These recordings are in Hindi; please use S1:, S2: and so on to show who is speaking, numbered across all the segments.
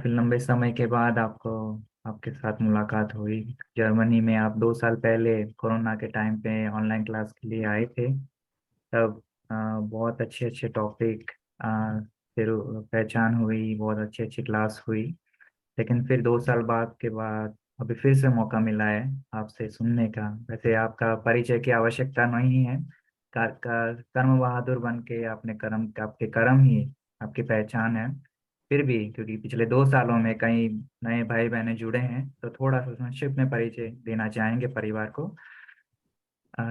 S1: काफी लंबे समय के बाद आपको आपके साथ मुलाकात हुई। जर्मनी में आप 2 साल पहले कोरोना के टाइम पे ऑनलाइन क्लास के लिए आए थे। तब बहुत अच्छे अच्छे टॉपिक फिर पहचान हुई, बहुत अच्छी अच्छी क्लास हुई। लेकिन फिर 2 साल बाद के बाद अभी फिर से मौका मिला है आपसे सुनने का। वैसे आपका परिचय की आवश्यकता नहीं है। कर्म बहादुर बन के आपके कर्म ही आपकी पहचान है। फिर भी क्योंकि पिछले 2 सालों में कई नए भाई बहने जुड़े हैं, तो थोड़ा सा संक्षिप्त में परिचय देना चाहेंगे परिवार को।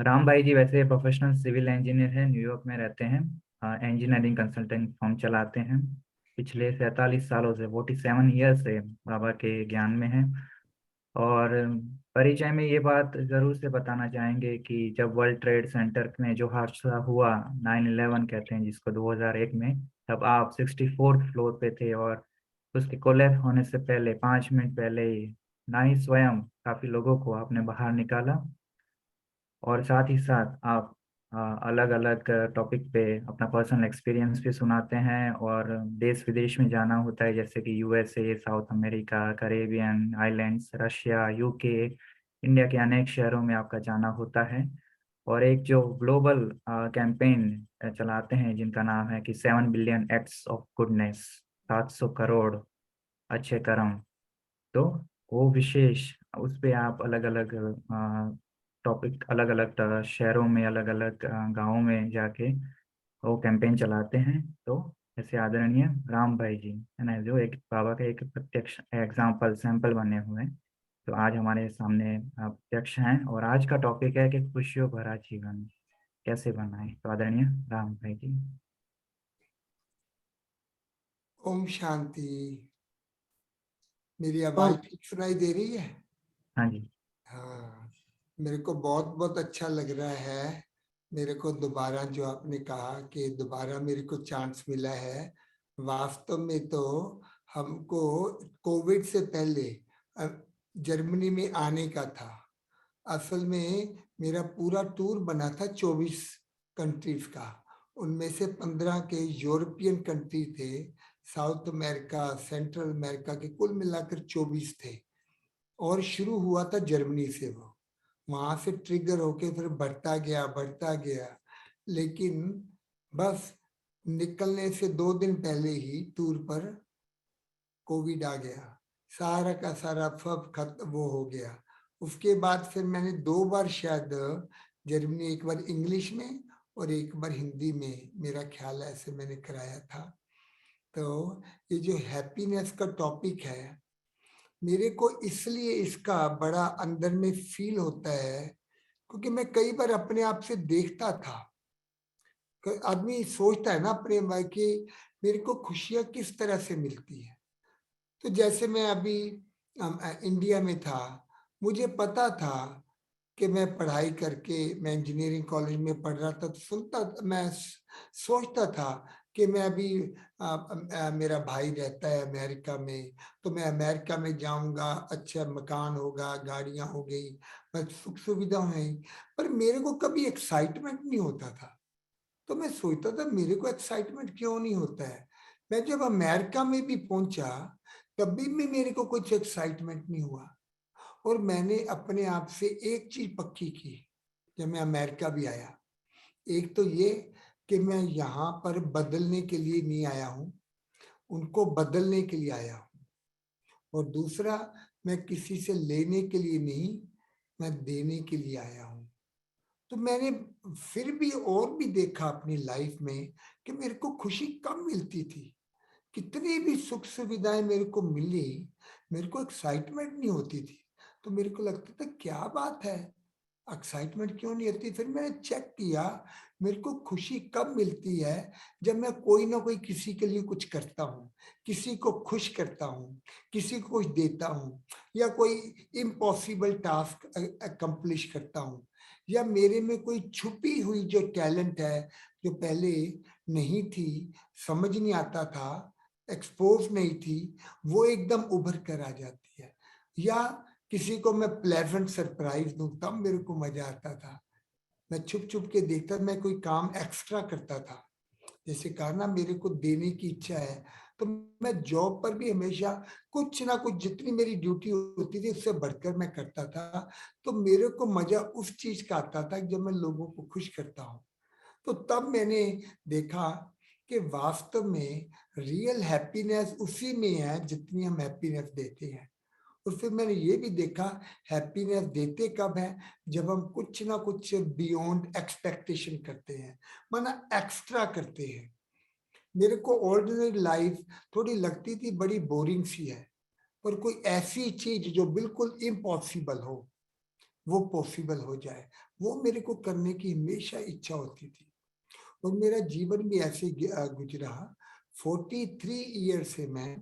S1: राम भाई जी वैसे प्रोफेशनल सिविल इंजीनियर हैं, न्यूयॉर्क में रहते हैं। इंजीनियरिंग कंसल्टेंट फर्म चलाते हैं। पिछले 47 सालों से 47 ईयर से बाबा के ज्ञान में हैं। और परिचय में ये बात जरूर से बताना चाहेंगे कि जब वर्ल्ड ट्रेड सेंटर में जो हादसा हुआ, 9/11 कहते हैं जिसको, 2001 में, तब आप 64th फ्लोर पे थे। और उसके कोलैप्स होने से पहले 5 मिनट पहले ही ना ही स्वयं काफी लोगों को आपने बाहर निकाला, और साथ ही साथ आप अलग अलग टॉपिक पे अपना पर्सनल एक्सपीरियंस भी सुनाते हैं। और देश विदेश में जाना होता है, जैसे कि USA, south America, Caribbean islands, Russia, UK, India के अनेक शहरों में आपका जाना होता है। और एक जो ग्लोबल कैंपेन चलाते हैं जिनका नाम है कि 7 billion acts of goodness, 700 crore अच्छे कर्म। तो वो विशेष उस पे आप अलग अलग टॉपिक, अलग अलग शहरों में, अलग अलग गांवों में जाके वो कैंपेन चलाते हैं। तो ऐसे आदरणीय राम भाई जी है ना, जो एक बाबा का एक प्रत्यक्ष एग्जाम्पल सैंपल बने हुए हैं, तो आज हमारे सामने प्रत्यक्ष हैं। और आज का टॉपिक है कि खुशियों भरा जीवन कैसे बनाए। तो आदरणीय राम भाई जी।
S2: ओम शांति। मेरी
S1: तो
S2: आवाज ठीक सुनाई दे रही है?
S1: हाँ जी।
S2: हाँ, मेरे को बहुत बहुत अच्छा लग रहा है। मेरे को दोबारा जो आपने कहा कि दोबारा मेरे को चांस मिला है, वास्तव में तो हमको कोविड से पहले अ, जर्मनी में आने का था। असल में मेरा पूरा टूर बना था 24 कंट्रीज का। उनमें से 15 के यूरोपियन कंट्री थे, साउथ अमेरिका, सेंट्रल अमेरिका के कुल मिलाकर 24 थे। और शुरू हुआ था जर्मनी से। वो वहां से ट्रिगर होके फिर बढ़ता गया बढ़ता गया। लेकिन बस निकलने से 2 दिन पहले ही टूर पर कोविड आ गया। सारा का सारा सब खत्म वो हो गया। उसके बाद फिर मैंने 2 बार शायद जर्मनी, एक बार इंग्लिश में और एक बार हिंदी में, मेरा ख्याल है ऐसे मैंने कराया था। तो ये जो हैप्पीनेस का टॉपिक है, मेरे को इसलिए इसका बड़ा अंदर में फील होता है क्योंकि मैं कई बार अपने आप से देखता था कि आदमी सोचता है ना अपने में कि मेरे को खुशियां किस तरह से मिलती है। तो जैसे मैं अभी इंडिया में था, मुझे पता था कि मैं पढ़ाई करके, मैं इंजीनियरिंग कॉलेज में पढ़ रहा था, तो मैं सोचता था कि मैं अभी मेरा भाई रहता है अमेरिका में, तो मैं अमेरिका में जाऊंगा, अच्छा मकान होगा, गाड़ियां हो गई, बस सुख सुविधा है। पर मेरे को कभी एक्साइटमेंट नहीं होता था। तो मैं सोचता था मेरे को एक्साइटमेंट क्यों नहीं होता है। मैं जब अमेरिका में भी पहुंचा, तभी भी मेरे को कुछ एक्साइटमेंट नहीं हुआ। और मैंने अपने आप से एक चीज पक्की की जब मैं अमेरिका भी आया। एक तो ये कि मैं यहाँ पर बदलने के लिए नहीं आया हूँ, उनको बदलने के लिए आया हूँ। और दूसरा, मैं किसी से लेने के लिए नहीं, मैं देने के लिए आया हूँ। तो मैंने फिर भी और भी देखा अपनी लाइफ में कि मेरे को खुशी कम मिलती थी। कितनी भी सुख सुविधाएं मेरे को मिली, मेरे को एक्साइटमेंट नहीं होती थी। तो मेरे को लगता था क्या बात है, एक्साइटमेंट क्यों नहीं होती। फिर मैंने चेक किया, मेरे को खुशी कब मिलती है जब मैं कोई ना कोई किसी के लिए कुछ करता हूँ, किसी को खुश करता हूँ, किसी को कुछ देता हूँ, या कोई इम्पॉसिबल टास्क अकम्प्लिश करता हूँ, या मेरे में कोई छुपी हुई जो टैलेंट है जो पहले नहीं थी, समझ नहीं आता था, एक्सपोज नहीं थी, वो एकदम उभर कर आ जाती है। या किसी को मैं प्लेजेंट सरप्राइज दूं, तब मेरे को मजा आता था। मैं छुप छुप के देखता, मैं कोई काम एक्स्ट्रा करता था। जैसे कहा ना, मेरे को देने की इच्छा है, तो तो मैं जॉब पर भी हमेशा कुछ ना कुछ, जितनी मेरी ड्यूटी होती थी उससे बढ़कर मैं करता था। तो मेरे को मजा उस चीज का आता था जब मैं लोगों को खुश करता हूँ। तो तब मैंने देखा कि वास्तव में रियल हैप्पीनेस उसी में है जितनी हम हैप्पीनेस देते हैं। और फिर मैंने ये भी देखा, हैप्पीनेस देते कब है, जब हम कुछ ना कुछ बियॉन्ड एक्सपेक्टेशन करते हैं, माना एक्स्ट्रा करते हैं। मेरे को ऑर्डिनरी लाइफ थोड़ी लगती थी बड़ी बोरिंग सी है, पर कोई ऐसी चीज जो बिल्कुल इम्पॉसिबल हो वो पॉसिबल हो जाए, वो मेरे को करने की हमेशा इच्छा होती थी। और मेरा जीवन भी ऐसे गुजरा। 43 ईयर से मैं,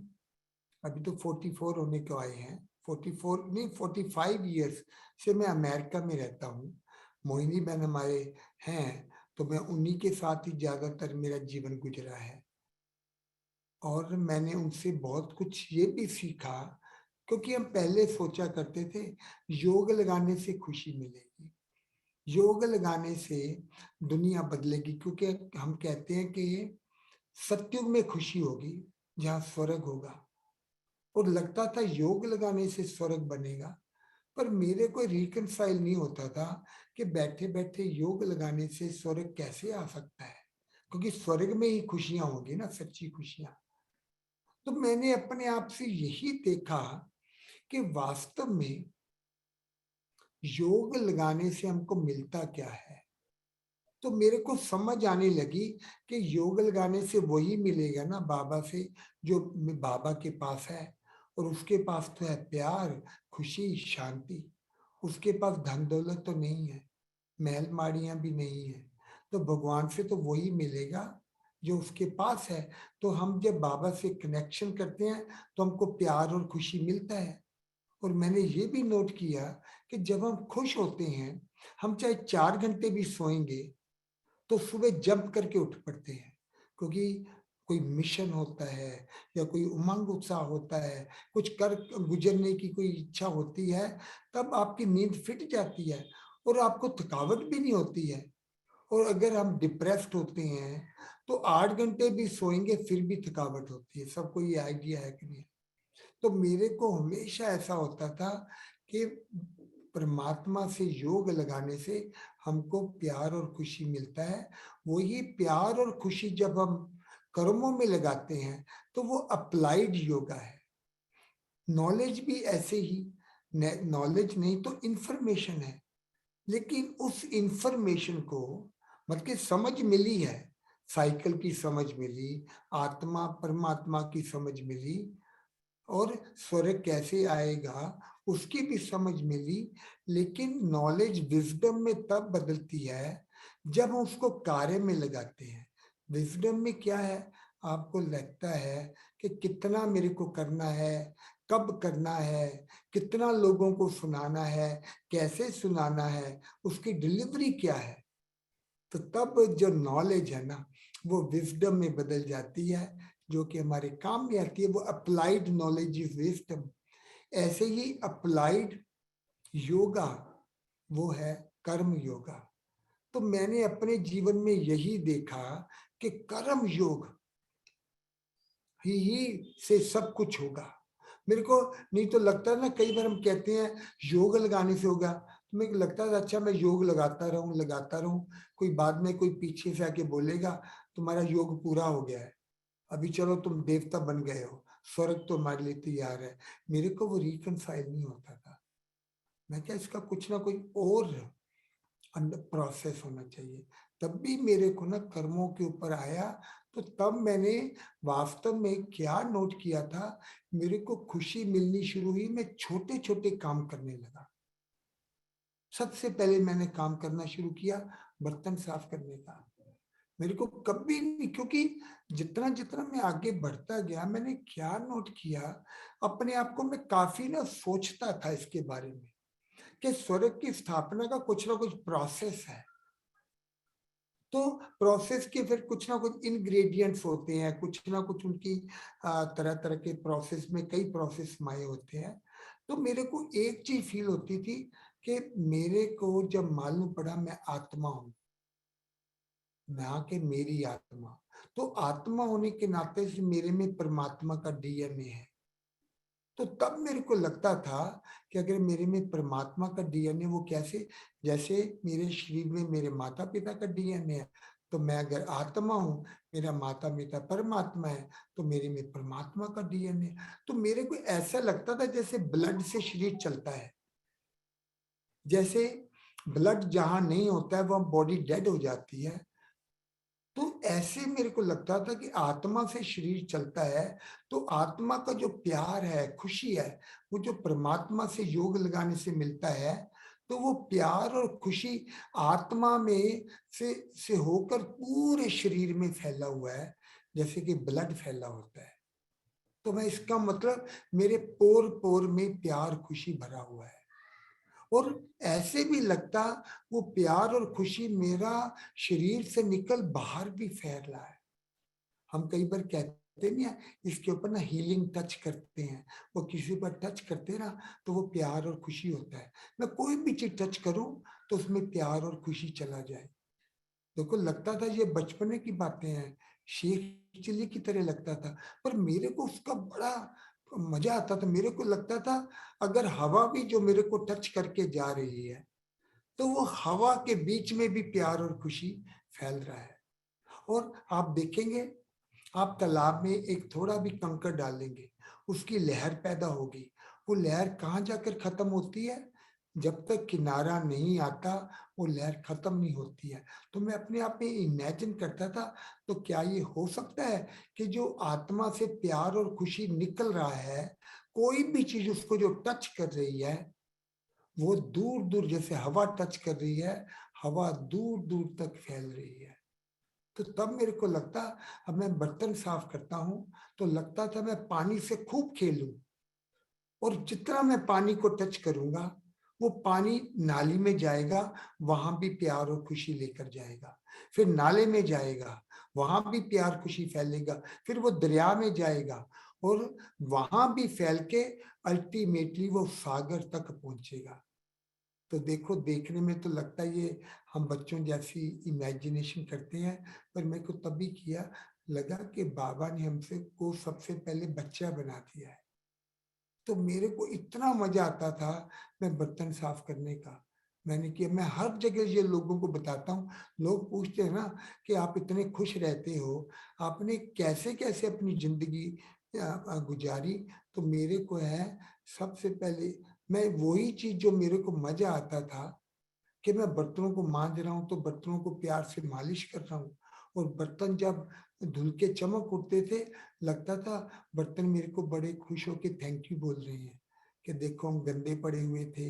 S2: अभी तो 44 होने को आए हैं, 44 नहीं 45 ईयर्स से मैं अमेरिका में रहता हूँ। मोहिनी बहन हमारे हैं, तो मैं उन्हीं के साथ ही ज्यादातर मेरा जीवन गुजरा है। और मैंने उनसे बहुत कुछ ये भी सीखा, क्योंकि हम पहले सोचा करते थे योग लगाने से खुशी मिलेगी, योग लगाने से दुनिया बदलेगी, क्योंकि हम कहते हैं कि सत्युग में खुशी होगी जहाँ स्वर्ग होगा। और लगता था योग लगाने से स्वर्ग बनेगा, पर मेरे को रिकनसाइल नहीं होता था कि बैठे बैठे योग लगाने से स्वर्ग कैसे आ सकता है, क्योंकि स्वर्ग में ही खुशियां होंगी ना, सच्ची खुशियां। तो मैंने अपने आप से यही देखा कि वास्तव में योग लगाने से हमको मिलता क्या है। तो मेरे को समझ आने लगी कि योग लगाने से वही मिलेगा ना बाबा से, जो बाबा के पास है। और उसके पास तो है प्यार, खुशी, शांति। उसके पास धन दौलत तो नहीं है, महल माड़ियां भी नहीं है, तो भगवान से तो वही मिलेगा जो उसके पास है। तो हम जब बाबा से कनेक्शन करते हैं तो हमको प्यार और खुशी मिलता है। और मैंने ये भी नोट किया कि जब हम खुश होते हैं, हम चाहे 4 घंटे भी सोएंगे तो सुबह जंप करके उठ पड़ते हैं, क्योंकि कोई मिशन होता है या कोई उमंग उत्साह होता है, कुछ कर गुजरने की कोई इच्छा होती है, तब आपकी नींद फिट जाती है और आपको थकावट भी नहीं होती है। और अगर हम डिप्रेस्ड होते हैं तो 8 घंटे भी सोएंगे फिर भी थकावट होती है। सबको ये आइडिया है कि नहीं? तो मेरे को हमेशा ऐसा होता था कि परमात्मा से योग लगाने से हमको प्यार और खुशी मिलता है। वही प्यार और खुशी जब हम कर्मों में लगाते हैं तो वो अप्लाइड योगा है। नॉलेज भी ऐसे ही, नॉलेज नहीं तो इंफॉर्मेशन है, लेकिन उस इंफॉर्मेशन को मतलब समझ मिली है, साइकिल की समझ मिली, आत्मा परमात्मा की समझ मिली, और स्वर्ग कैसे आएगा उसकी भी समझ मिली। लेकिन नॉलेज विजडम में तब बदलती है जब हम उसको कार्य में लगाते हैं। विजडम में क्या है, आपको लगता है कि कितना मेरे को करना है, कब करना है, कितना लोगों को सुनाना है, कैसे सुनाना है, उसकी डिलीवरी क्या है। तो तब जो नॉलेज है ना वो विजडम में बदल जाती है, जो कि हमारे काम में आती है। वो अप्लाइड नॉलेज इज विजडम। ऐसे ही अप्लाइड योगा वो है कर्म योगा। तो मैंने अपने जीवन में यही देखा कि कर्म योग ही से सब कुछ होगा। मेरे को नहीं तो लगता है ना, कई बार हम कहते हैं योग लगाने से होगा, तो मेरे को लगता है अच्छा मैं योग लगाता रहूं, कोई बाद में कोई पीछे से आके बोलेगा तुम्हारा योग पूरा हो गया है, अभी चलो तुम देवता बन गए हो, स्वर्ग तो हमारे लिए तैयार है। मेरे को वो रिकनसाइल नहीं होता था। मैं क्या, इसका कुछ ना कोई और प्रोसेस होना चाहिए। तब भी मेरे को ना कर्मों के ऊपर आया। तो तब मैंने वास्तव में क्या नोट किया था, मेरे को खुशी मिलनी शुरू हुई, मैं छोटे छोटे काम करने लगा। सबसे पहले मैंने काम करना शुरू किया बर्तन साफ करने का। मेरे को कभी नहीं, क्योंकि जितना जितना मैं आगे बढ़ता गया मैंने क्या नोट किया, अपने आप को मैं काफी ना सोचता था इसके बारे में कि स्वर्ग की स्थापना का कुछ ना कुछ प्रोसेस है। तो प्रोसेस के फिर कुछ ना कुछ इंग्रेडिएंट्स होते हैं, कुछ ना कुछ उनकी तरह तरह के प्रोसेस में कई प्रोसेस माए होते हैं। तो मेरे को एक चीज फील होती थी कि मेरे को जब मालूम पड़ा मैं आत्मा हूं, ना कि मेरी आत्मा, तो आत्मा होने के नाते से मेरे में परमात्मा का डीएनए है। तो तब मेरे को लगता था कि अगर मेरे में परमात्मा का डीएनए, वो कैसे, जैसे मेरे शरीर में मेरे माता पिता का डीएनए है, तो मैं अगर आत्मा हूँ, मेरा माता पिता परमात्मा है, तो मेरे में परमात्मा का डीएनए। तो मेरे को ऐसा लगता था जैसे ब्लड से शरीर चलता है, जैसे ब्लड जहां नहीं होता है वह बॉडी डेड हो जाती है। तो ऐसे मेरे को लगता था कि आत्मा से शरीर चलता है, तो आत्मा का जो प्यार है, खुशी है, वो जो परमात्मा से योग लगाने से मिलता है, तो वो प्यार और खुशी आत्मा में से होकर पूरे शरीर में फैला हुआ है, जैसे कि ब्लड फैला होता है। तो मैं इसका मतलब मेरे पोर पोर में प्यार खुशी भरा हुआ है। और ऐसे भी लगता वो प्यार और खुशी मेरा शरीर से निकल बाहर भी फैल रहा है। हम कई बार कहते नहीं है, इसके ऊपर ना हीलिंग टच करते हैं, वो किसी पर टच करते ना तो वो प्यार और खुशी होता है। मैं कोई भी चीज टच करूं तो उसमें प्यार और खुशी चला जाए। देखो लगता था ये बचपने की बातें हैं, शेख चिल्ली की तरह लगता था, पर मेरे को उसका बड़ा मजा आता था। मेरे को लगता था अगर हवा भी जो मेरे को टच करके जा रही है, तो वो हवा के बीच में भी प्यार और खुशी फैल रहा है। और आप देखेंगे, आप तालाब में एक थोड़ा भी कंकड़ डालेंगे, उसकी लहर पैदा होगी। वो लहर कहाँ जाकर खत्म होती है? जब तक किनारा नहीं आता वो लहर खत्म नहीं होती है। तो मैं अपने आप में इमेजिन करता था, तो क्या ये हो सकता है कि जो आत्मा से प्यार और खुशी निकल रहा है, कोई भी चीज उसको जो टच कर रही है, वो दूर दूर, जैसे हवा टच कर रही है, हवा दूर दूर तक फैल रही है। तो तब मेरे को लगता, अब मैं बर्तन साफ करता हूं तो लगता था मैं पानी से खूब खेलूं, और जितना मैं पानी को टच करूंगा वो पानी नाली में जाएगा, वहां भी प्यार और खुशी लेकर जाएगा। फिर नाले में जाएगा, वहां भी प्यार खुशी फैलेगा। फिर वो दरिया में जाएगा और वहां भी फैल के अल्टीमेटली वो सागर तक पहुंचेगा। तो देखो, देखने में तो लगता है ये हम बच्चों जैसी इमेजिनेशन करते हैं, पर मेरे को तभी किया लगा कि बाबा ने हमसे को सबसे पहले बच्चा बना दिया है। तो मेरे को इतना मजा आता था मैं बर्तन साफ करने का। मैंने किया, मैं हर जगह ये लोगों को बताता हूँ। लोग पूछते हैं ना कि आप इतने खुश रहते हो, आपने कैसे कैसे अपनी जिंदगी गुजारी? तो मेरे को है, सबसे पहले मैं वही चीज जो मेरे को मजा आता था कि मैं बर्तनों को मांज रहा हूँ तो बर्तनों को प्यार से मालिश कर रहा हूँ, और बर्तन जब धुल के चमक उठते थे, लगता था बर्तन मेरे को बड़े खुश होके थैंक यू बोल रहे हैं कि देखो हम गंदे पड़े हुए थे,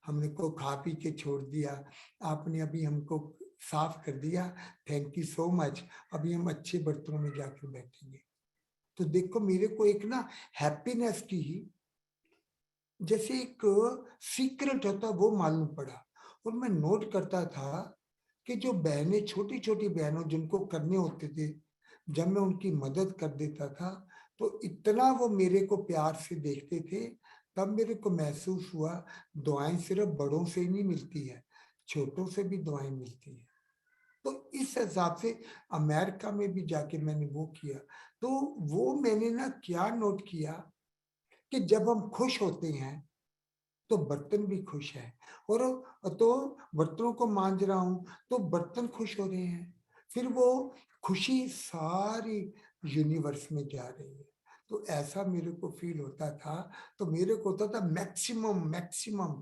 S2: हमने को खा पी के छोड़ दिया, आपने अभी हमको साफ कर दिया, थैंक यू सो मच, अभी हम अच्छे बर्तनों में जाकर बैठेंगे। तो देखो मेरे को एक ना हैप्पीनेस की ही जैसे एक सीक्रेट होता वो मालूम पड़ा। और मैं नोट करता था कि जो बहनें, छोटी छोटी बहनों जिनको करने होते थे, जब मैं उनकी मदद कर देता था तो इतना वो मेरे को प्यार से देखते थे। तब मेरे को महसूस हुआ दुआएं सिर्फ बड़ों से ही नहीं मिलती है, छोटों से भी दुआएं मिलती है। तो इस हिसाब से अमेरिका में भी जाके मैंने वो किया। तो वो मैंने ना क्या नोट किया कि जब हम खुश होते हैं तो बर्तन भी खुश है, और तो बर्तनों को मांज रहा हूं तो बर्तन खुश हो रहे हैं, फिर वो खुशी सारी यूनिवर्स में जा रही है। तो ऐसा मेरे को फील होता था। तो मेरे को होता था मैक्सिमम मैक्सिमम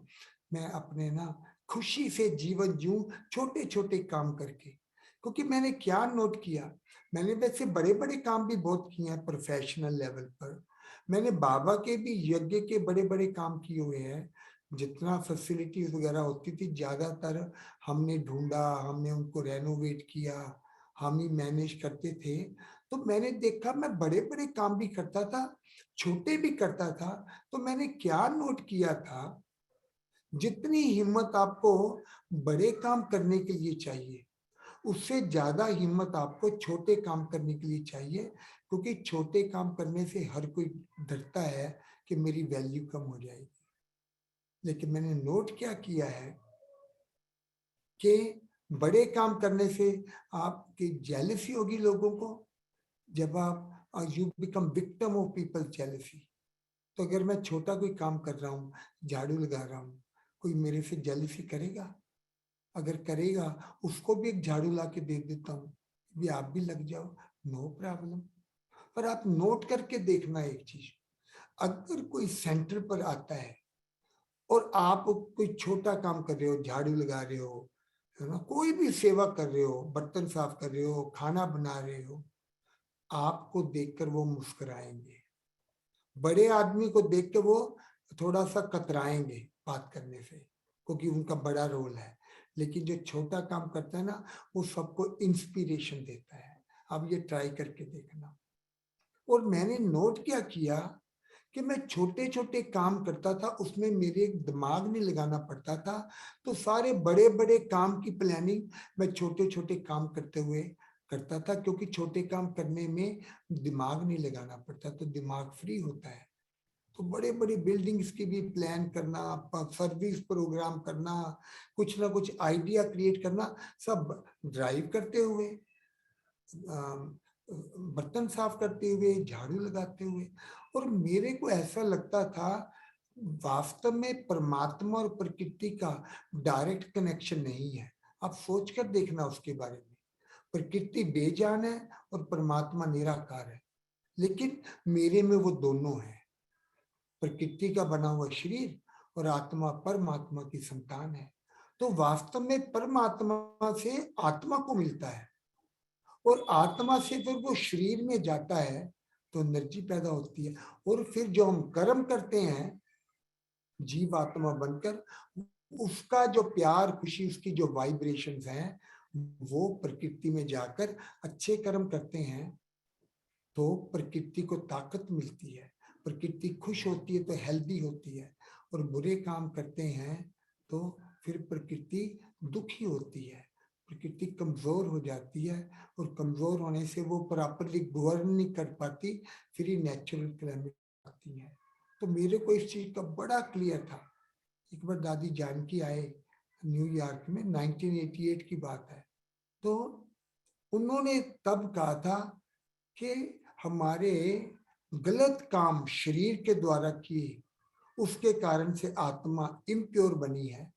S2: मैं अपने ना खुशी से जीवन जीऊं, छोटे छोटे काम करके। क्योंकि मैंने क्या नोट किया, मैंने वैसे बड़े बड़े काम भी बहुत किए हैं प्रोफेशनल लेवल पर। मैंने बाबा के भी यज्ञ के बड़े बड़े काम किए हुए हैं। जितना फैसिलिटीज वगैरह होती थी ज्यादातर हमने ढूंढा, हमने उनको रेनोवेट किया, हम ही मैनेज करते थे। तो मैंने देखा मैं बड़े बड़े काम भी करता था, छोटे भी करता था। तो मैंने क्या नोट किया था, जितनी हिम्मत आपको बड़े काम करने के लिए चाहिए, उससे ज्यादा हिम्मत आपको छोटे काम करने के लिए चाहिए। क्योंकि छोटे काम करने से हर कोई डरता है कि मेरी वैल्यू कम हो जाएगी। लेकिन मैंने नोट क्या किया है कि बड़े काम करने से आपकी जेलसी होगी लोगों को। जब आप you become victim of people jealousy. तो अगर मैं छोटा कोई काम कर रहा हूँ, झाड़ू लगा रहा हूँ, कोई मेरे से जेलसी करेगा? अगर करेगा, उसको भी एक झाड़ू ला के दे देता हूँ, भी आप भी लग जाओ, नो प्रॉब्लम। पर आप नोट करके देखना एक चीज, अगर कोई सेंटर पर आता है और आप कोई छोटा काम कर रहे हो, झाड़ू लगा रहे हो, है ना, कोई भी सेवा कर रहे हो, बर्तन साफ कर रहे हो, खाना बना रहे हो, आपको देखकर वो मुस्कुराएंगे। बड़े आदमी को देख के वो थोड़ा सा कतराएंगे बात करने से, क्योंकि उनका बड़ा रोल है। लेकिन जो छोटा काम करता है ना, वो सबको इंस्पिरेशन देता है। अब ये ट्राई करके देखना। और मैंने नोट क्या किया कि मैं छोटे छोटे काम करता था, उसमें मेरे दिमाग नहीं लगाना पड़ता था। तो सारे बड़े बड़े काम की प्लानिंग मैं छोटे छोटे काम करते हुए करता था, क्योंकि छोटे काम करने में दिमाग नहीं लगाना पड़ता, तो दिमाग फ्री होता है। तो बड़े बड़े बिल्डिंग्स की भी प्लान करना, सर्विस प्रोग्राम करना, कुछ ना कुछ आइडिया क्रिएट करना, सब ड्राइव करते हुए, बर्तन साफ करते हुए, झाड़ू लगाते हुए। और मेरे को ऐसा लगता था, वास्तव में परमात्मा और प्रकृति का डायरेक्ट कनेक्शन नहीं है। आप सोच कर देखना उसके बारे में। प्रकृति बेजान है और परमात्मा निराकार है, लेकिन मेरे में वो दोनों है। प्रकृति का बना हुआ शरीर और आत्मा परमात्मा की संतान है। तो वास्तव में परमात्मा से आत्मा को मिलता है, और आत्मा से फिर वो शरीर में जाता है तो एनर्जी पैदा होती है। और फिर जो हम कर्म करते हैं जीव आत्मा बनकर, उसका जो प्यार खुशी, उसकी जो वाइब्रेशंस हैं, वो प्रकृति में जाकर अच्छे कर्म करते हैं तो प्रकृति को ताकत मिलती है, प्रकृति खुश होती है तो हेल्दी होती है। और बुरे काम करते हैं तो फिर प्रकृति दुखी होती है, प्रकृति कमजोर हो जाती है। और कमजोर होने से वो प्रॉपरली गवर्न नहीं कर पाती, फिर ही नेचुरल क्लाइमेट आती है। तो मेरे को इस चीज का बड़ा क्लियर था। एक बार दादी जानकी आए न्यूयॉर्क में, 1988 की बात है। तो उन्होंने तब कहा था कि हमारे गलत काम शरीर के द्वारा किए, उसके कारण से आत्मा इम्प्योर बनी है।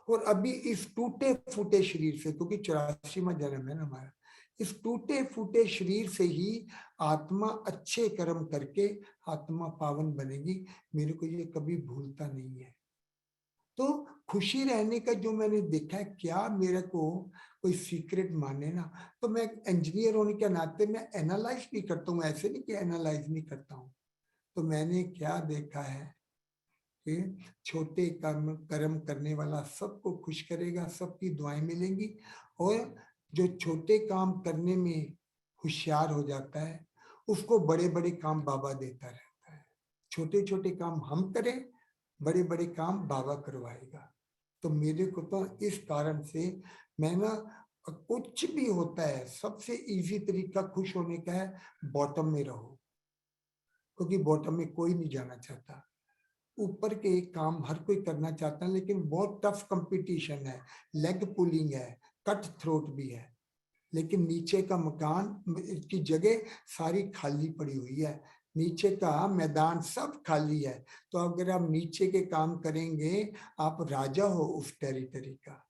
S2: और अभी इस टूटे फूटे शरीर से, क्योंकि 84वां जन्म है ना हमारा, इस टूटे फूटे शरीर से ही आत्मा अच्छे कर्म करके आत्मा पावन बनेगी। मेरे को ये कभी भूलता नहीं है। तो खुशी रहने का जो मैंने देखा है, क्या मेरे को कोई सीक्रेट माने ना, तो मैं इंजीनियर होने के नाते मैं एनालाइज भी करता हूँ, ऐसे नहीं कि एनालाइज नहीं करता हूँ। तो मैंने क्या देखा है कि छोटे कर्म कर्म करने वाला सबको खुश करेगा, सबकी दुआएं मिलेंगी। और जो छोटे काम करने में होशियार हो जाता है, उसको बड़े बड़े काम बाबा देता रहता है। छोटे छोटे काम हम करें, बड़े बड़े काम बाबा करवाएगा। तो मेरे को तो इस कारण से मैं ना, कुछ भी होता है सबसे इजी तरीका खुश होने का है, बॉटम में रहो। क्योंकि बॉटम में कोई नहीं जाना चाहता। ऊपर के काम हर कोई करना चाहता है, लेकिन बहुत टफ कंपटीशन है, लेग पुलिंग है, कट थ्रोट भी है। लेकिन नीचे का मकान की जगह सारी खाली पड़ी हुई है, नीचे का मैदान सब खाली है। तो अगर आप नीचे के काम करेंगे, आप राजा हो उस टेरिटरी का,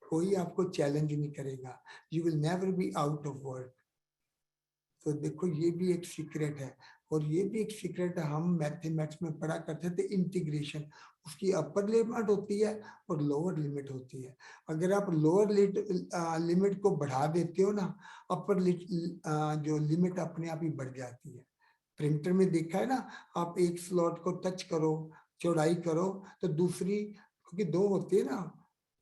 S2: कोई आपको चैलेंज नहीं करेगा। You will never be out of work. तो देखो ये भी एक सीक्रेट है। और ये भी एक सीक्रेट है, हम मैथमेटिक्स में पढ़ा करते थे इंटीग्रेशन, उसकी अपर लिमिट होती है और लोअर लिमिट होती है। अगर आप लोअर लिमिट को बढ़ा देते हो ना, अपर जो लिमिट अपने आप ही बढ़ जाती है। प्रिंटर में देखा है ना, आप एक स्लॉट को टच करो, चौड़ाई करो, तो दूसरी, क्योंकि दो होती है ना,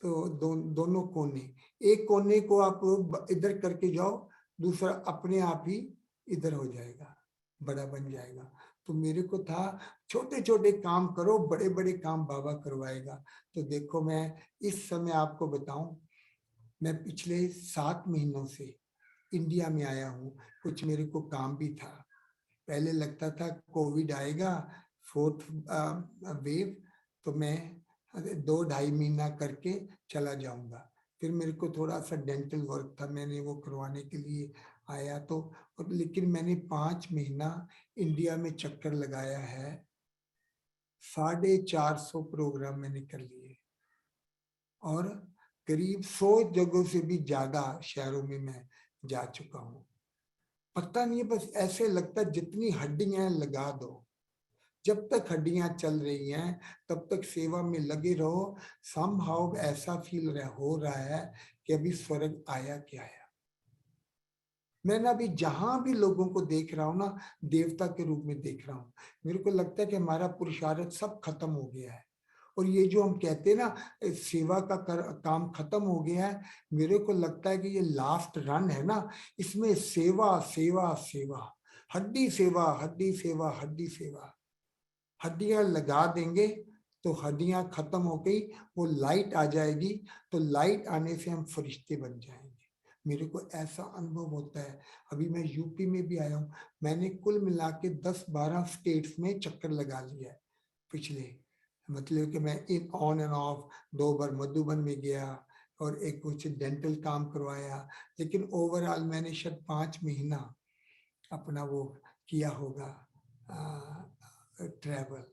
S2: तो दोनों कोने, एक कोने को आप इधर करके जाओ, दूसरा अपने आप ही इधर हो जाएगा, बड़ा बन जाएगा। तो मेरे को था छोटे छोटे काम करो, बड़े बड़े काम बाबा करवाएगा। तो देखो मैं इस समय आपको बताऊं, मैं पिछले 7 महीनों से इंडिया में आया हूँ। कुछ मेरे को काम भी था। पहले लगता था कोविड आएगा, 4th वेव, तो मैं 2-2.5 महीना करके चला जाऊंगा। फिर मेरे को थोड़ा सा डेंटल वर्क था, मैंने वो करवाने के लिए आया तो, और लेकिन मैंने 5 महीना इंडिया में चक्कर लगाया है, 450 प्रोग्राम मैंने कर लिए, और करीब 100 जगहों से भी ज्यादा शहरों में मैं जा चुका हूँ। पता नहीं है, बस ऐसे लगता है जितनी हड्डियां हैं लगा दो, जब तक हड्डियां चल रही हैं तब तक सेवा में लगे रहो। समहाउ ऐसा फील हो रहा है कि अभी स्वर्ग आया क्या है। मैं ना अभी जहां भी लोगों को देख रहा हूँ ना, देवता के रूप में देख रहा हूँ। मेरे को लगता है कि हमारा पुरुषार्थ सब खत्म हो गया है, और ये जो हम कहते हैं ना सेवा का काम खत्म हो गया है, मेरे को लगता है कि ये लास्ट रन है ना, इसमें सेवा सेवा सेवा, हड्डी सेवा हड्डी सेवा हड्डी सेवा। हड्डियां लगा देंगे तो हड्डियां खत्म हो गई, वो लाइट आ जाएगी, तो लाइट आने से हम फरिश्ते बन जाएंगे। मेरे को ऐसा अनुभव होता है। अभी मैं यूपी में भी आया हूँ, मैंने कुल मिला के 10-12 स्टेट्स में चक्कर लगा लिया है पिछले, मतलब कि मैं इन ऑन एंड ऑफ 2 बार मधुबन में गया और एक कुछ डेंटल काम करवाया, लेकिन ओवरऑल मैंने शायद 5 महीना अपना वो किया होगा ट्रैवल।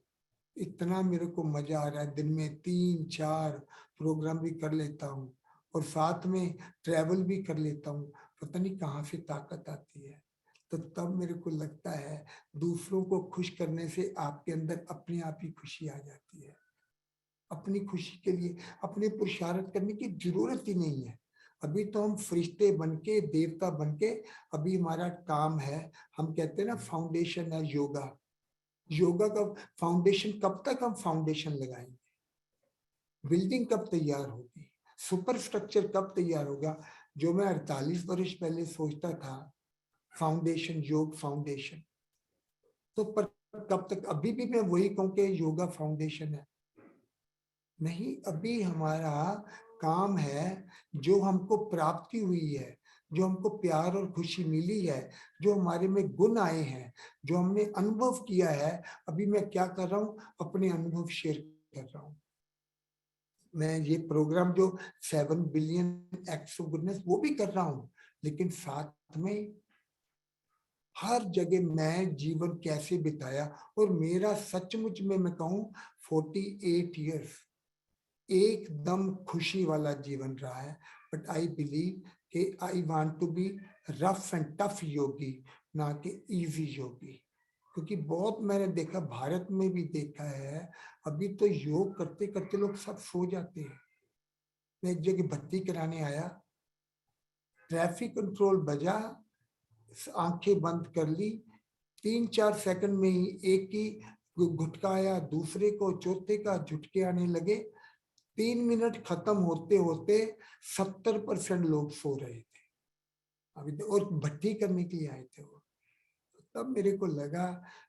S2: इतना मेरे को मजा आ रहा है, दिन में 3-4 प्रोग्राम भी कर लेता हूँ और साथ में ट्रैवल भी कर लेता हूँ। पता नहीं कहाँ से ताकत आती है। तो तब मेरे को लगता है दूसरों को खुश करने से आपके अंदर अपने आप ही खुशी आ जाती है। अपनी खुशी के लिए अपने पुरुषार्थ करने की जरूरत ही नहीं है। अभी तो हम फरिश्ते बनके, देवता बनके, अभी हमारा काम है, हम कहते हैं ना फाउंडेशन है योगा। योगा का फाउंडेशन, कब तक हम फाउंडेशन लगाएंगे? बिल्डिंग कब तैयार होगी? सुपर स्ट्रक्चर कब तैयार होगा? जो मैं 48 वर्ष पहले सोचता था फाउंडेशन, योग फाउंडेशन, तो पर कब तक? अभी भी मैं वही कहूं कि योगा फाउंडेशन है? नहीं, अभी हमारा काम है जो हमको प्राप्ति हुई है, जो हमको प्यार और खुशी मिली है, जो हमारे में गुण आए हैं, जो हमने अनुभव किया है। अभी मैं क्या कर रहा हूँ, अपने अनुभव शेयर कर रहा हूँ। मैं ये प्रोग्राम जो 7 बिलियन एक्ट्स ऑफ गुडनेस वो भी कर रहा हूँ, लेकिन साथ में हर जगह मैं जीवन कैसे बिताया, और मेरा सचमुच में मैं कहूँ 48 ईयर्स एकदम खुशी वाला जीवन रहा है। बट आई बिलीव कि I want to be rough and tough yogi, ना कि इजी योगी। क्योंकि बहुत मैंने देखा, भारत में भी देखा है, अभी तो योग करते करते लोग सब सो जाते हैं। मैं एक जगह भर्ती कराने आया, ट्रैफिक कंट्रोल बजा, आंखें बंद कर ली, 3-4 सेकंड में ही एक की गुटका आया, दूसरे को, चौथे का झुटके आने लगे। 3 मिनट खत्म होते होते 70% लोग सो रहे थे अभी, और भट्टी करने के लिए आए थे वो। तब मेरे को लगा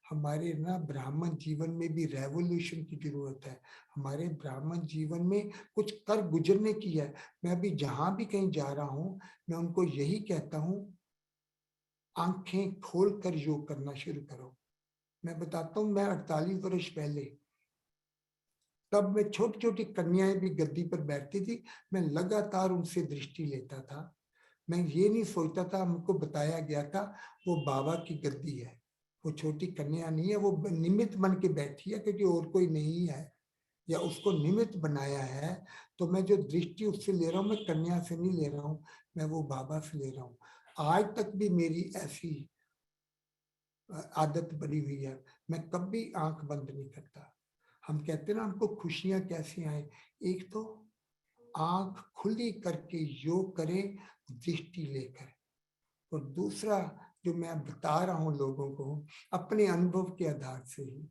S2: हमारे ना ब्राह्मण जीवन में भी रेवोल्यूशन की जरूरत है। हमारे ब्राह्मण जीवन में कुछ कर गुजरने की है। मैं अभी जहां भी कहीं जा रहा हूं, मैं उनको यही कहता हूं, आंखें खोल कर योग करना शुरू करो। मैं बताता हूँ, मैं 48 वर्ष पहले, तब मैं छोटी छोटी कन्याएं भी गद्दी पर बैठती थी, मैं लगातार उनसे दृष्टि लेता था। मैं ये नहीं सोचता था, हमको बताया गया था वो बाबा की गद्दी है, वो छोटी कन्या नहीं है, वो निमित्त बन के बैठी है क्योंकि और कोई नहीं है, या उसको निमित्त बनाया है। तो मैं जो दृष्टि उससे ले रहा हूँ, मैं कन्या से नहीं ले रहा हूँ, मैं वो बाबा से ले रहा हूँ। आज तक भी मेरी ऐसी आदत बनी हुई है, मैं कभी आंख बंद नहीं करता। हम कहते हैं ना हमको खुशियां कैसे आए, एक तो आंख खुली करके योग करें दृष्टि लेकर, और दूसरा जो मैं बता रहा हूं लोगों को अपने अनुभव के आधार से ही,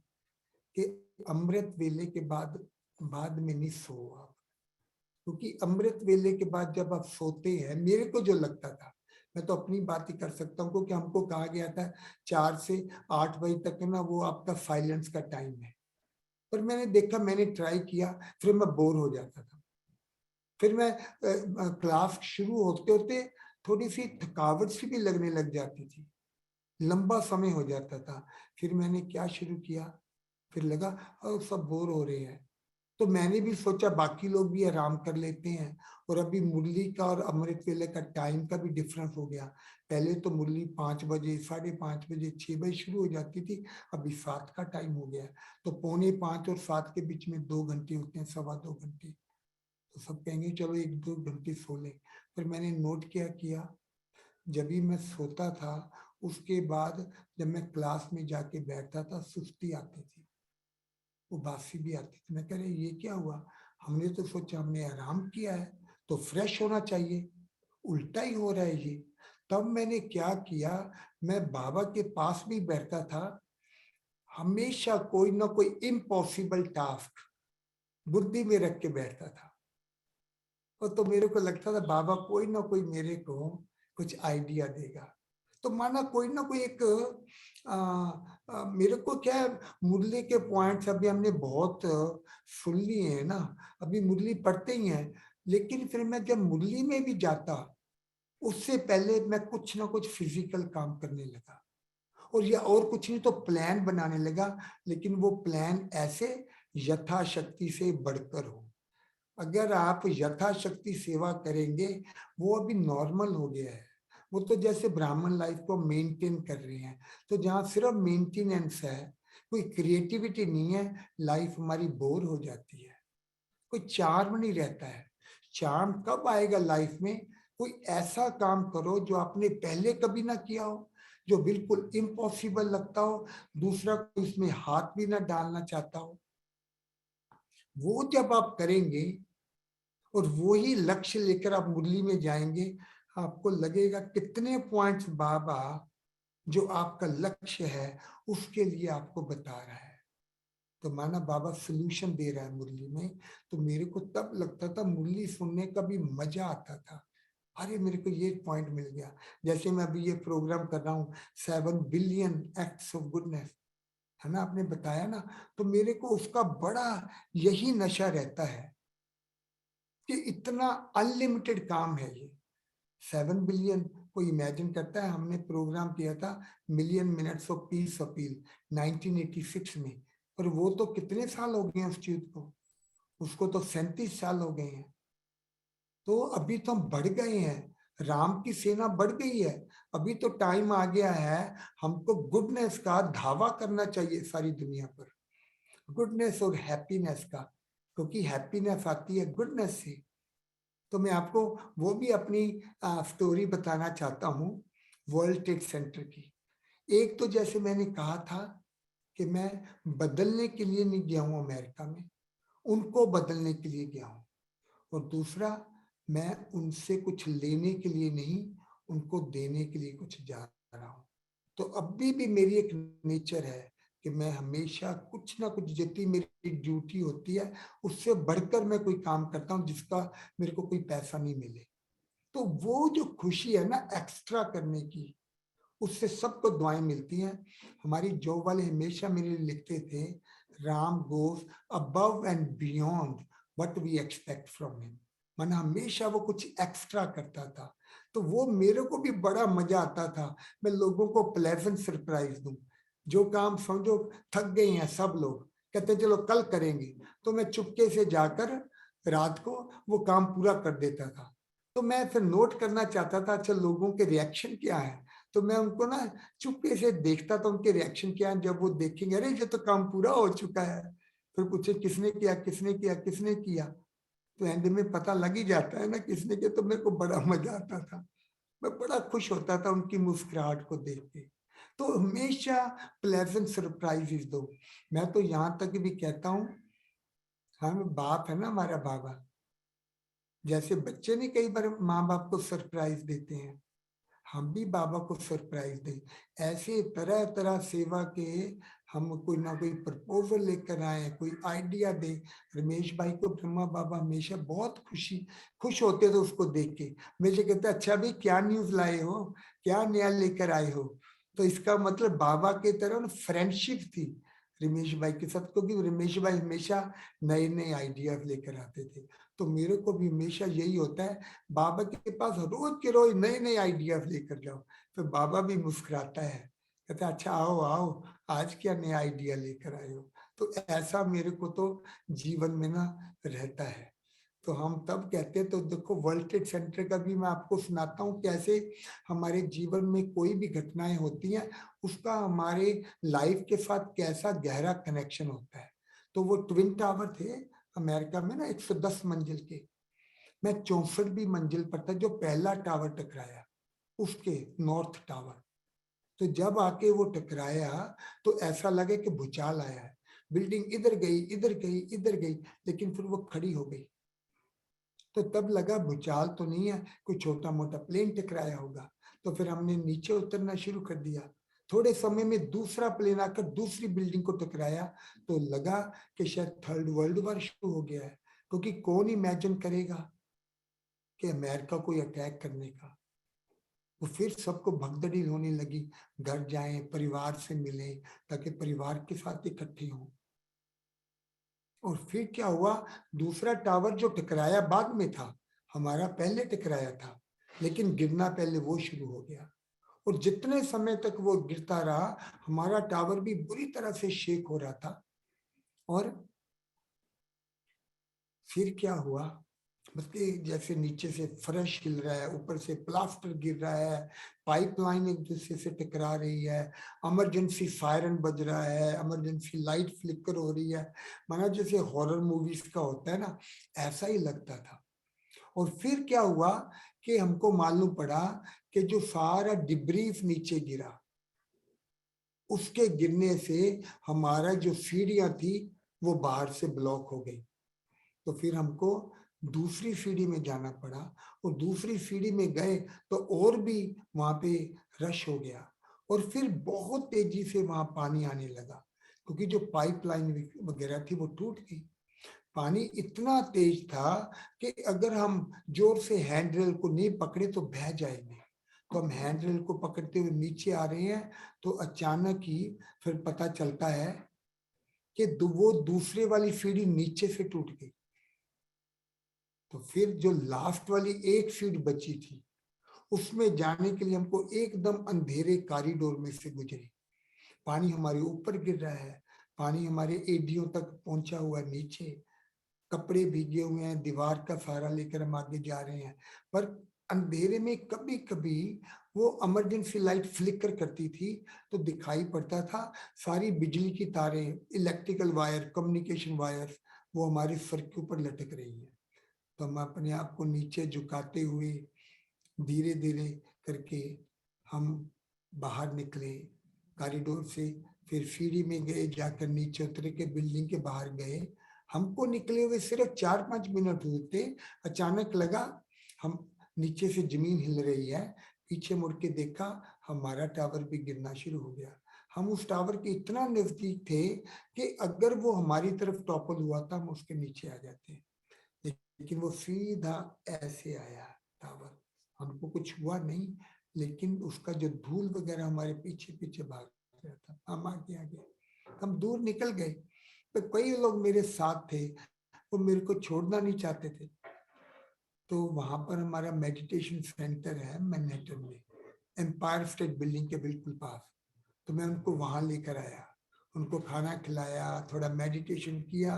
S2: कि अमृत वेले के बाद बाद में नहीं सो आप। क्योंकि अमृत वेले के बाद जब आप सोते हैं, मेरे को जो लगता था, मैं तो अपनी बात ही कर सकता हूँ, क्योंकि हमको कहा गया था 4 से 8 बजे तक ना वो आपका साइलेंस का टाइम है। पर मैंने देखा, मैंने ट्राई किया, फिर मैं बोर हो जाता था। फिर मैं क्लास शुरू होते होते थोड़ी सी थकावट सी भी लगने लग जाती थी, लंबा समय हो जाता था। फिर मैंने क्या शुरू किया, फिर लगा सब बोर हो रहे हैं, तो मैंने भी सोचा बाकी लोग भी आराम कर लेते हैं। और अभी मुरली का और अमृत वेले का टाइम का भी डिफरेंस हो गया। पहले तो मुरली 5 बजे, 5:30 बजे, 6 बजे शुरू हो जाती थी। अभी 7 का टाइम हो गया है। तो 5:45 और 7 के बीच में 2 घंटे होते हैं, 2.25 घंटे। तो सब कहेंगे चलो 1-2 घंटे सो लें। फिर मैंने नोट किया जब भी मैं सोता था उसके बाद जब मैं क्लास में जाके बैठता था सुस्ती आती थी, उबासी भी आती थी। मैं कह रहा ये क्या हुआ, हमने तो सोचा हमने आराम किया है तो फ्रेश होना चाहिए, उल्टा ही हो रहा है ये। तब मैंने क्या किया, मैं बाबा के पास भी बैठता था, हमेशा कोई ना कोई इम्पॉसिबल टास्क बुद्धि में रख के बैठता था। और तो मेरे को लगता था बाबा कोई ना कोई मेरे को कुछ आइडिया देगा। तो माना कोई ना कोई एक मेरे को क्या है, मुरली के पॉइंट्स अभी हमने बहुत सुन लिए हैं ना, अभी मुरली पढ़ते ही हैं। लेकिन फिर मैं जब मुरली में भी जाता उससे पहले मैं कुछ ना कुछ फिजिकल काम करने लगा। और या और कुछ नहीं तो प्लान बनाने लगा। लेकिन वो प्लान ऐसे यथाशक्ति से बढ़कर हो। अगर आप यथाशक्ति सेवा करेंगे, वो अभी नॉर्मल हो गया है। वो तो जैसे ब्राह्मण लाइफ को मेंटेन कर रहे हैं। तो जहाँ सिर्फ मेंटेनेंस है, कोई क्रिएटिविटी नहीं है, लाइफ हमारी बोर हो जाती है, कोई चार्म नहीं रहता है। चार्म कब आएगा लाइफ में, कोई ऐसा काम करो जो आपने पहले कभी ना किया हो, जो बिल्कुल इम्पॉसिबल लगता हो, दूसरा कोई इसमें हाथ भी ना डालना चाहता हो। वो जब आप करेंगे और वो ही लक्ष्य लेकर आप मुरली में जाएंगे, आपको लगेगा कितने पॉइंट्स बाबा जो आपका लक्ष्य है उसके लिए आपको बता रहा है। तो माना बाबा सोल्यूशन दे रहा है मुरली में। तो मेरे को तब लगता था मुरली सुनने का भी मजा आता था। अरे मेरे को ये पॉइंट मिल गया। जैसे मैं अभी ये प्रोग्राम कर रहा हूँ 7 बिलियन एक्ट्स ऑफ गुडनेस, है ना, आपने बताया ना। तो मेरे को उसका बड़ा यही नशा रहता है कि इतना अनलिमिटेड काम है ये। 7 बिलियन को इमेजिन करता है। हमने प्रोग्राम किया था million minutes of peace appeal 1986 में। और वो तो कितने साल हो गए हैं उस चीज को, उसको तो 37 साल हो गए हैं। तो अभी तो हम बढ़ गए हैं, राम की सेना बढ़ गई है। अभी तो टाइम आ गया है, हमको गुडनेस का धावा करना चाहिए सारी दुनिया पर, गुडनेस और हैप्पीनेस का। क्योंकि हैप्पीनेस आती है गुडनेस से। तो मैं आपको वो भी अपनी स्टोरी बताना चाहता हूँ वर्ल्ड ट्रेड सेंटर की। एक तो जैसे मैंने कहा था कि मैं बदलने के लिए नहीं गया हूँ अमेरिका में, उनको बदलने के लिए गया हूँ। और दूसरा, मैं उनसे कुछ लेने के लिए नहीं, उनको देने के लिए कुछ जा रहा हूँ। तो अभी भी मेरी एक नेचर है कि मैं हमेशा कुछ ना कुछ, जितनी मेरी ड्यूटी होती है उससे बढ़कर मैं कोई काम करता हूँ जिसका मेरे को कोई पैसा नहीं मिले। तो वो जो खुशी है ना एक्स्ट्रा करने की, उससे सबको दुआएं मिलती हैं। हमारी जॉब वाले हमेशा मेरे लिए लिखते थे, Ram goes above and beyond what we expect from him. माना हमेशा वो कुछ एक्स्ट्रा करता था। तो वो मेरे को भी बड़ा मजा आता था, मैं लोगों को प्लेजेंट सरप्राइज दूं। जो काम समझो थक गए हैं सब लोग, कहते चलो कल करेंगे, तो मैं चुपके से जाकर रात को वो काम पूरा कर देता था। तो मैं फिर नोट करना चाहता था अच्छा लोगों के रिएक्शन क्या है। तो मैं उनको ना चुपके से देखता था उनके रिएक्शन क्या है। जब वो देखेंगे अरे ये तो काम पूरा हो चुका है, फिर पूछे किसने किया किसने किया किसने किया, तो एंड में पता लग ही जाता है ना किसने किया। तो मेरे को बड़ा मजा आता था, मैं बड़ा खुश होता था उनकी मुस्कुराहट को देख के। तो हमेशा प्लेजेंट सरप्राइजेस दो। मैं तो यहाँ तक भी कहता हूँ, हम बाप है ना हमारा बाबा, जैसे बच्चे नहीं कई बार माँ बाप को सरप्राइज देते हैं, हम भी बाबा को सरप्राइज दें। ऐसे तरह तरह सेवा के हम कोई ना कोई प्रपोजल लेकर आए, कोई आइडिया दे। रमेश भाई को ब्रह्मा बाबा हमेशा बहुत खुश होते थे उसको देख के। हमेशा कहते अच्छा भाई क्या न्यूज लाए हो, क्या नया लेकर आए हो। तो इसका मतलब बाबा के तरह फ्रेंडशिप थी रमेश भाई के साथ, क्योंकि रमेश भाई हमेशा नए नए आइडियाज लेकर आते थे। तो मेरे को भी हमेशा यही होता है, बाबा के पास रोज के रोज नए नए आइडियाज लेकर जाओ। फिर बाबा भी मुस्कुराता है, कहता अच्छा आओ आओ, आज क्या नया आइडिया लेकर आए हो। तो ऐसा मेरे को तो जीवन में ना रहता है। तो हम तब कहते हैं, तो देखो वर्ल्ड ट्रेड सेंटर का भी मैं आपको सुनाता हूँ कैसे हमारे जीवन में कोई भी घटनाएं होती हैं, उसका हमारे लाइफ के साथ कैसा गहरा कनेक्शन होता है। तो वो ट्विन टावर थे अमेरिका में ना, 110 मंजिल के। मैं 64वीं मंजिल पर था जो पहला टावर टकराया, उसके नॉर्थ टावर। तो जब आके वो टकराया तो ऐसा लगे कि भूचाल आया है। बिल्डिंग इधर गई, इधर गई, इधर गई, लेकिन फिर वो खड़ी हो गई। तो तब लगा भूचाल तो नहीं है, कोई छोटा मोटा प्लेन टकराया होगा। तो फिर हमने नीचे उतरना शुरू कर दिया। थोड़े समय में दूसरा प्लेन आकर दूसरी बिल्डिंग को टकराया। तो लगा कि शायद थर्ड वर्ल्ड वॉर शुरू हो गया है, क्योंकि कौन इमेजिन करेगा कि अमेरिका कोई अटैक करने का। तो फिर सबको भगदड़ी होने लगी, घर जाएं, परिवार से मिलें, ताकि परिवार के साथ इकट्ठे हों। और फिर क्या हुआ, दूसरा टावर जो टकराया बाद में था, हमारा पहले टकराया था, लेकिन गिरना पहले वो शुरू हो गया। और जितने समय तक वो गिरता रहा, हमारा टावर भी बुरी तरह से शेक हो रहा था। और फिर क्या हुआ, मतलब जैसे नीचे से फर्श हिल रहा है, ऊपर से प्लास्टर गिर रहा है, पाइपलाइन एक दूसरे से टकरा रही है, इमरजेंसी सायरन बज रहा है, इमरजेंसी लाइट फ्लिकर हो रही है, माना जैसे हॉरर मूवीज का होता है ना, ऐसा ही लगता था। और फिर क्या हुआ कि हमको मालूम पड़ा कि जो सारा डिब्रीफ नीचे गिरा, उसके गिरने से हमारा जो सीढ़ियां थी वो बाहर से ब्लॉक हो गई। तो फिर हमको दूसरी सीढ़ी में जाना पड़ा, और दूसरी सीढ़ी में गए तो और भी वहां पे रश हो गया। और फिर बहुत तेजी से वहां पानी आने लगा, क्योंकि जो पाइपलाइन वगैरह थी वो टूट गई। पानी इतना तेज था कि अगर हम जोर से हैंडरेल को नहीं पकड़े तो बह जाएंगे। तो हम हैंडरेल को पकड़ते हुए नीचे आ रहे हैं, तो अचानक ही फिर पता चलता है कि वो दूसरे वाली सीढ़ी नीचे से टूट गई। तो फिर जो लास्ट वाली एक सीट बची थी, उसमें जाने के लिए हमको एकदम अंधेरे कॉरिडोर में से गुजरे। पानी हमारे ऊपर गिर रहा है, पानी हमारे एडियों तक पहुंचा हुआ है नीचे, कपड़े भीगे हुए हैं, दीवार का सहारा लेकर हम आगे जा रहे हैं। पर अंधेरे में कभी कभी वो इमरजेंसी लाइट फ्लिकर करती थी, तो दिखाई पड़ता था सारी बिजली की तारें, इलेक्ट्रिकल वायर, कम्युनिकेशन वायर, वो हमारे सर के ऊपर लटक रही है। तो हम अपने आप को नीचे झुकाते हुए धीरे धीरे करके हम बाहर निकले कॉरिडोर से। फिर सीढ़ी में गए, जाकर नीचे उतरे के बिल्डिंग के बाहर गए। हमको निकले हुए सिर्फ 4-5 मिनट हुए थे, अचानक लगा हम नीचे से जमीन हिल रही है। पीछे मुड़ के देखा, हमारा टावर भी गिरना शुरू हो गया। हम उस टावर के इतना नजदीक थे कि अगर वो हमारी तरफ टॉपल हुआ था, हम उसके नीचे आ जाते, लेकिन वो सीधा ऐसे आया टावर। हमको कुछ हुआ नहीं, लेकिन उसका जो धूल वगैरह हमारे पीछे पीछे भाग रहा था, हम आगे आगे हम दूर निकल गए। तो कई लोग मेरे साथ थे, वो मेरे को छोड़ना नहीं चाहते थे। तो वहां पर हमारा मेडिटेशन सेंटर है मैनहट्टन में, एम्पायर स्टेट बिल्डिंग के बिल्कुल पास। तो मैं उनको वहां लेकर आया, उनको खाना खिलाया, थोड़ा मेडिटेशन किया।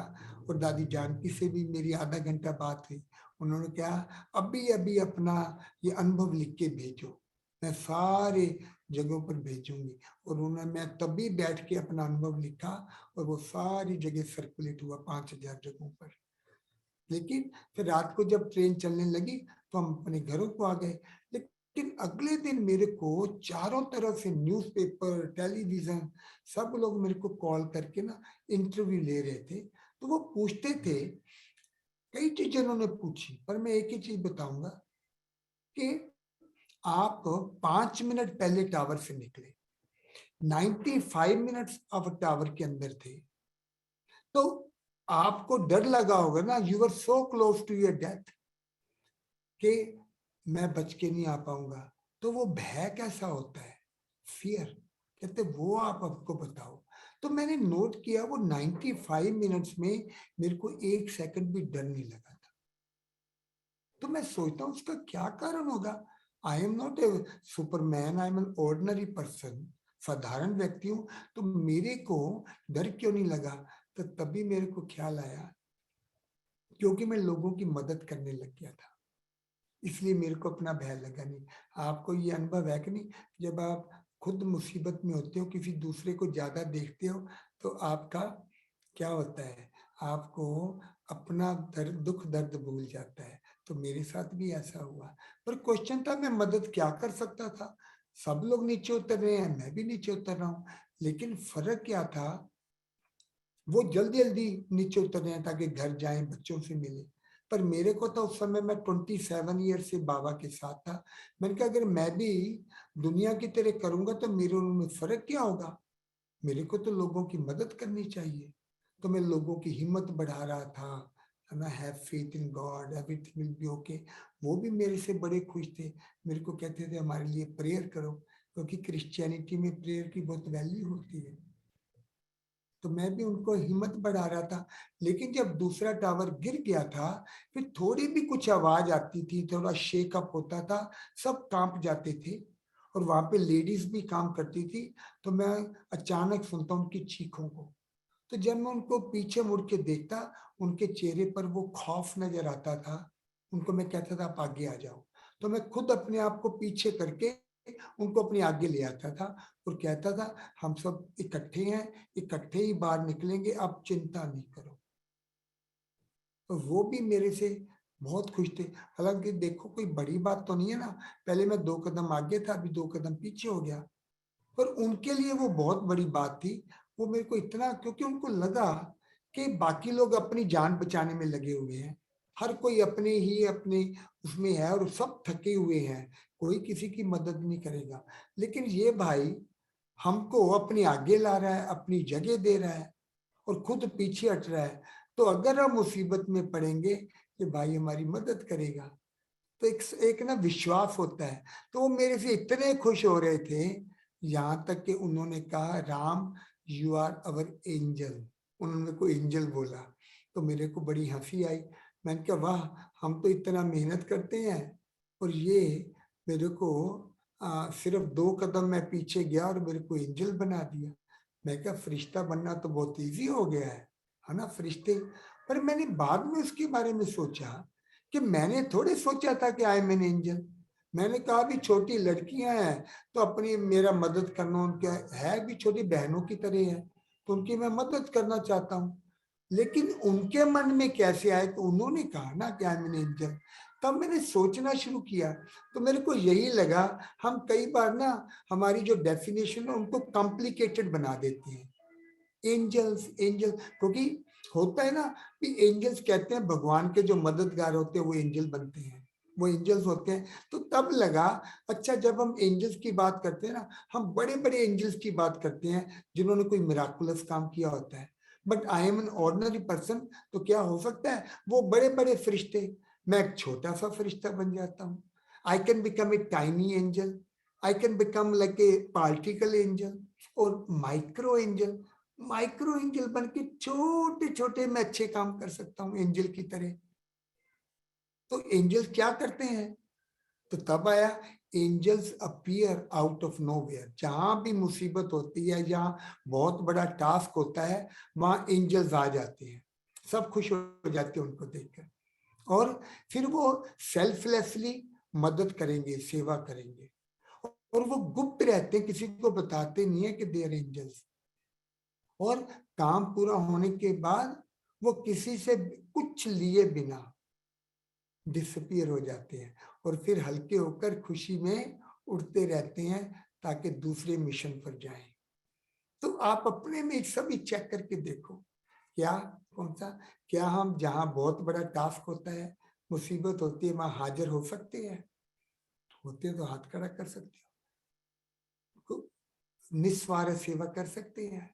S2: और दादी जानकी से भी मेरी आधा घंटा बात हुई। उन्होंने कहा अभी अभी अपना ये अनुभव लिख के भेजो, मैं सारे जगहों पर भेजूंगी। और उन्होंने, मैं तभी बैठ के अपना अनुभव लिखा, और वो सारी जगह सर्कुलेट हुआ 5000 जगहों पर। लेकिन फिर रात को जब ट्रेन चलने लगी तो हम अपने घरों को आ गए। लेकिन अगले दिन मेरे को चारों तरफ से न्यूज़पेपर, टेलीविजन, सब लोग मेरे को कॉल करके ना इंटरव्यू ले रहे थे। तो वो पूछते थे, कई चीजें उन्होंने पूछी, पर मैं एक ही चीज बताऊंगा कि आप 5 मिनट पहले टावर से निकले, 95 मिनट्स आप टावर के अंदर थे, तो आपको डर लगा होगा ना, you are so close to your death कि मैं बच के नहीं आ पाऊंगा। तो वो भय कैसा होता है, फियर, कहते वो आप आपको बताओ। तो मैंने नोट किया, वो 95 मिनट्स में मेरे को 1 सेकंड भी डर नहीं लगा था। तो मैं सोचता हूँ उसका क्या कारण होगा। I am not a Superman, I am an ordinary person, साधारण व्यक्ति हूँ, तो मेरे को डर क्यों नहीं लगा। तो तभी मेरे को ख्याल आया, क्योंकि मैं लोगों की मदद करने लग गया था, इसलिए मेरे को अपना भय लगा नहीं। आपको ये अनुभव है कि नहीं, जब आप खुद मुसीबत में होते हो, किसी दूसरे को ज्यादा देखते हो, तो आपका क्या होता है, आपको अपना दर्द, दुख दर्द भूल जाता है। तो मेरे साथ भी ऐसा हुआ। पर क्वेश्चन था, मैं मदद क्या कर सकता था? सब लोग नीचे उतर रहे हैं, मैं भी नीचे उतर रहा हूँ। लेकिन फर्क क्या था, वो जल्दी जल्दी नीचे उतर रहे हैं ताकि घर जाएं, बच्चों से मिले। पर मेरे को तो उस समय मैं 27 ईयर से बाबा के साथ था। मैंने कहा अगर मैं भी दुनिया की तरह करूंगा तो मेरे उनमें फर्क क्या होगा? मेरे को तो लोगों की मदद करनी चाहिए। तो मैं लोगों की हिम्मत बढ़ा रहा था, है ना, have faith in God, everything will be okay. वो भी मेरे से बड़े खुश थे, मेरे को कहते थे हमारे लिए प्रेयर करो, क्योंकि क्रिश्चियनिटी में प्रेयर की बहुत वैल्यू होती है। तो मैं भी उनको हिम्मत बढ़ा रहा था। लेकिन जब दूसरा टावर गिर गया था, फिर थोड़ी भी कुछ आवाज आती थी, थोड़ा शेकअप होता था, सब कांप जाते थे। और वहां पे लेडीज भी काम करती थी, तो मैं अचानक सुनता उनकी चीखों को। तो जब मैं उनको पीछे मुड़ के देखता, उनके चेहरे पर वो खौफ नजर आता था। उनको मैं कहता था आप आगे आ जाओ। तो मैं खुद अपने आप को पीछे करके उनको अपने आगे ले आता था और कहता था हम सब इकट्ठे हैं, इकट्ठे ही बाहर निकलेंगे, आप चिंता नहीं करो। तो वो भी मेरे से बहुत खुश थे। हालांकि देखो कोई बड़ी बात तो नहीं है ना, पहले मैं 2 कदम आगे था, अभी 2 कदम पीछे हो गया। पर उनके लिए वो बहुत बड़ी बात थी। वो मेरे को इतना, क्योंकि उनको लगा कि बाकी लोग अपनी जान बचाने में लगे हुए हैं, हर कोई अपने ही अपने उसमें है और सब थके हुए हैं, कोई किसी की मदद नहीं करेगा। लेकिन ये भाई हमको अपने आगे ला रहा है, अपनी जगह दे रहा है और खुद पीछे हट रहा है। तो अगर हम मुसीबत में पड़ेंगे, ये भाई हमारी मदद करेगा। तो एक ना विश्वास होता है। तो वो मेरे से इतने खुश हो रहे थे, यहाँ तक कि उन्होंने कहा Ram you are our angel. उन्होंने को एंजल बोला। तो मेरे को बड़ी हंसी आई। मैंने कहा वाह, हम तो इतना मेहनत करते हैं और ये मेरे को सिर्फ 2 कदम मैं पीछे गया और मेरे को एंजल बना दिया। मैं क्या, फरिश्ता बनना तो बहुत इजी हो गया है ना, फरिश्ते। पर मैंने बाद में उसके बारे में सोचा कि मैंने थोड़े सोचा था कि आई एम एन एंजल। मैंने कहा भी छोटी लड़कियां हैं तो अपनी मेरा मदद करना, उनके है भी छोटी बहनों की तरह है, तो उनकी मैं मदद करना चाहता हूँ। लेकिन उनके मन में कैसे आए, तो उन्होंने कहा ना कि आई एम एन एंजल। तब मैंने सोचना शुरू किया। तो मेरे को यही लगा, हम कई बार ना हमारी जो डेफिनेशन है उनको कॉम्प्लिकेटेड बना देते हैं। एंजल्स एंजल, क्योंकि होता है ना कि एंजल्स कहते हैं भगवान के जो मददगार होते हैं वो एंजल बनते हैं, वो एंजल्स होते हैं। तो तब लगा अच्छा, जब हम एंजल्स की बात करते हैं ना, हम बड़े बड़े एंजल्स की बात करते हैं जिन्होंने कोई मिराकुलस काम किया होता है। But I am an ordinary person, तो क्या हो सकता है वो बड़े बड़े फरिश्ते, मैं एक छोटा सा फरिश्ता बन जाता हूँ। I can become a tiny angel, I can become like a particle angel और माइक्रो एंजल। माइक्रो एंजल बन के छोटे छोटे मैं अच्छे काम कर सकता हूँ एंजल की तरह। तो एंजल्स क्या करते हैं? तो तब आया, angels appear out of nowhere. जहां भी मुसीबत होती है, जहां बहुत बड़ा टास्क होता है, वहां एंजल्स आ जाते हैं। सब खुश हो जाते हैं उनको देखकर। और फिर वो सेल्फलेसली मदद करेंगे, सेवा करेंगे। और वो गुप्त रहते हैं, किसी को बताते नहीं है कि दे आर एंजल्स। और काम पूरा होने के बाद वो किसी से कुछ लिए बिना डिसअपियर हो जाते हैं और फिर हल्के होकर खुशी में उड़ते रहते हैं ताकि दूसरे मिशन पर जाएं। तो आप अपने में सभी चेक करके देखो, क्या कौन सा, क्या हम जहां बहुत बड़ा टास्क होता है, मुसीबत होती है, वहां हाजिर हो सकते हैं? होते तो हाथ खड़ा कर सकते हो, निस्वार्थ सेवा कर सकते हैं,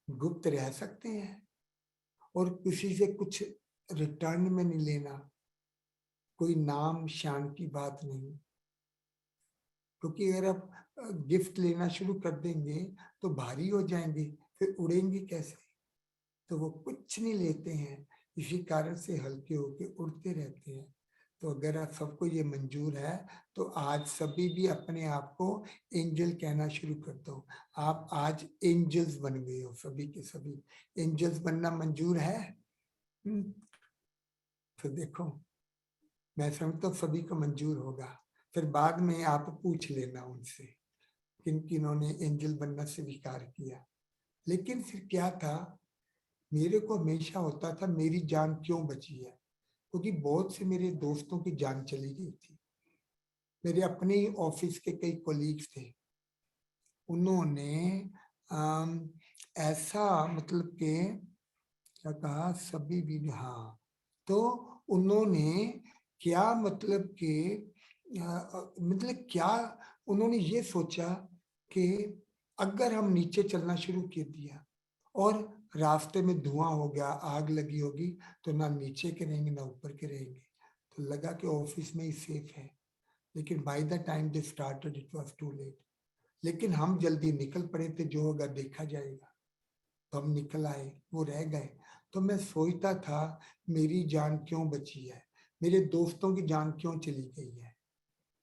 S2: गुप्त रह सकते हैं और किसी से कुछ रिटर्न में नहीं लेना, कोई नाम शान की बात नहीं। क्योंकि अगर आप गिफ्ट लेना शुरू कर देंगे तो भारी हो जाएंगे, फिर उड़ेंगे कैसे? तो वो कुछ नहीं लेते हैं, इसी कारण से हल्के होके उड़ते रहते हैं। तो अगर आप सबको ये मंजूर है तो आज सभी भी अपने आप को एंजल कहना शुरू कर दो। आप आज एंजल्स बन गए हो, सभी के सभी एंजल्स बनना मंजूर है। तो देखो, मैं समझता हूँ सभी को मंजूर होगा। फिर बाद में आप पूछ लेना उनसे किन किन्हों ने एंजल बनना स्वीकार किया। लेकिन फिर क्या था, मेरे को हमेशा होता था मेरी जान क्यों बची है, क्योंकि बहुत से मेरे दोस्तों की जान चली गई थी। मेरे अपने ही ऑफिस के कई कोलीग्स थे, उन्होंने ऐसा मतलब के क्या कहा, सभी भी, हाँ, तो उन्होंने क्या मतलब कि मतलब क्या, उन्होंने ये सोचा कि अगर हम नीचे चलना शुरू कर दिया और रास्ते में धुआं हो गया, आग लगी होगी, तो ना नीचे के रहेंगे ना ऊपर के रहेंगे, तो लगा कि ऑफिस में ही सेफ है। लेकिन by the time they started it was too late. लेकिन हम जल्दी निकल पड़े थे, जो होगा देखा जाएगा। तो हम निकल आए, वो रह गए। तो मैं सोचता था मेरी जान क्यों बची है, मेरे दोस्तों की जान क्यों चली गई है।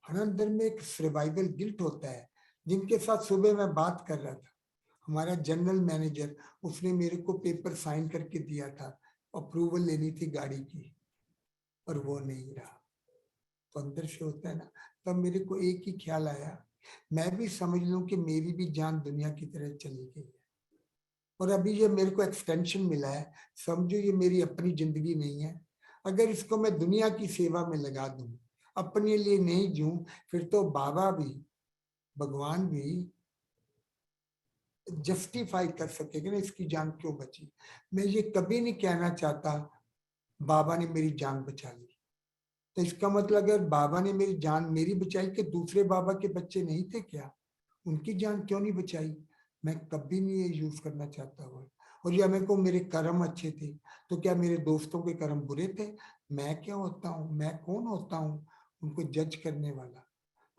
S2: हर अंदर में एक सर्वाइवल गिल्ट होता है। जिनके साथ सुबह मैं बात कर रहा था, हमारा जनरल मैनेजर, उसने मेरे को पेपर साइन करके दिया था, अप्रूवल लेनी थी गाड़ी की, और वो नहीं रहा। तो अंदर से होता है ना, तब मेरे को एक ही ख्याल आया, मैं भी समझ लूं कि मेरी भी जान दुनिया की तरह चली गई है, और अभी ये मेरे को एक्सटेंशन मिला है, समझो ये मेरी अपनी जिंदगी नहीं है। अगर इसको मैं दुनिया की सेवा में लगा दूं, अपने लिए नहीं जीऊं, फिर तो बाबा भी, भगवान भी जस्टिफाई कर सकेगा ना इसकी जान क्यों बची। मैं ये कभी नहीं कहना चाहता बाबा ने मेरी जान बचा ली। तो इसका मतलब अगर बाबा ने मेरी जान मेरी बचाई, कि दूसरे बाबा के बच्चे नहीं थे क्या, उनकी जान क्यों नहीं बचाई। मैं कभी नहीं ये यूज करना चाहता हुआ। और या मेरे को मेरे कर्म अच्छे थे, तो क्या मेरे दोस्तों के कर्म बुरे थे। मैं क्या होता हूँ, मैं कौन होता हूँ उनको जज करने वाला।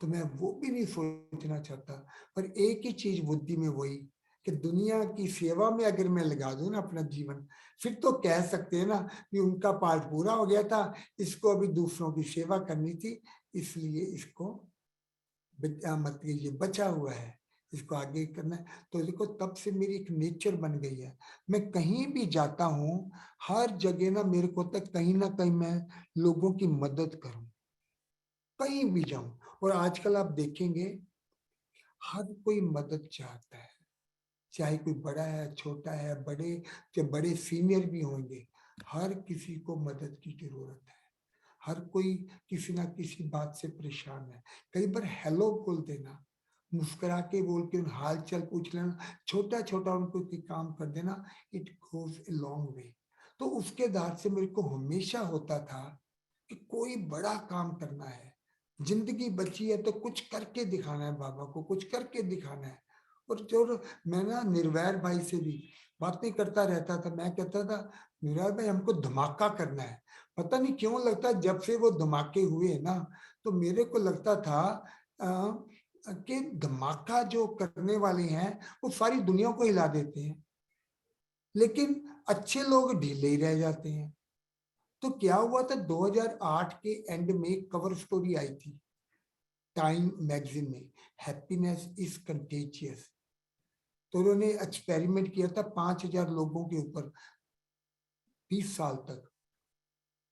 S2: तो मैं वो भी नहीं सोचना चाहता। पर एक ही चीज बुद्धि में वही, कि दुनिया की सेवा में अगर मैं लगा दूं ना अपना जीवन, फिर तो कह सकते हैं ना कि उनका पार्ट पूरा हो गया था, इसको अभी दूसरों की सेवा करनी थी, इसलिए इसको मतलब ये बचा हुआ है, इसको आगे करना है। तो देखो तब से मेरी एक नेचर बन गई है। मैं कहीं भी जाता हूँ, हर जगह ना मेरे को तक कहीं ना कहीं मैं लोगों की मदद करूं, कहीं भी जाऊं। और आजकल आप देखेंगे हर कोई मदद चाहता है, चाहे कोई बड़ा है छोटा है, बड़े चाहे बड़े सीनियर भी होंगे, हर किसी को मदद की जरूरत है। हर कोई किसी ना किसी बात से परेशान है। कई बार हेलो बोल देना, मुस्कुरा के बोल के उन हाल चाल पूछ लेना, छोटा छोटा उनको कोई काम कर देना, it goes a long way. तो उसके आधार से मेरे को हमेशा होता था कि कोई बड़ा काम करना है, जिंदगी बची है तो कुछ करके दिखाना है, बाबा को कुछ करके दिखाना है। और जो मैं ना निर्वैर भाई से भी बातें करता रहता था, मैं कहता था निर्वैर भाई हमको धमाका करना है। पता नहीं क्यों लगता है जब से वो धमाके हुए ना, तो मेरे को लगता था कि धमाका जो करने वाले हैं वो सारी दुनिया को हिला देते हैं, लेकिन अच्छे लोग ढीले ही रह जाते हैं। तो क्या हुआ था, 2008 के एंड में कवर स्टोरी आई थी टाइम मैगजीन में, हैप्पीनेस इज कंटेजियस। तो उन्होंने एक्सपेरिमेंट किया था 5,000 लोगों के ऊपर 20 साल तक।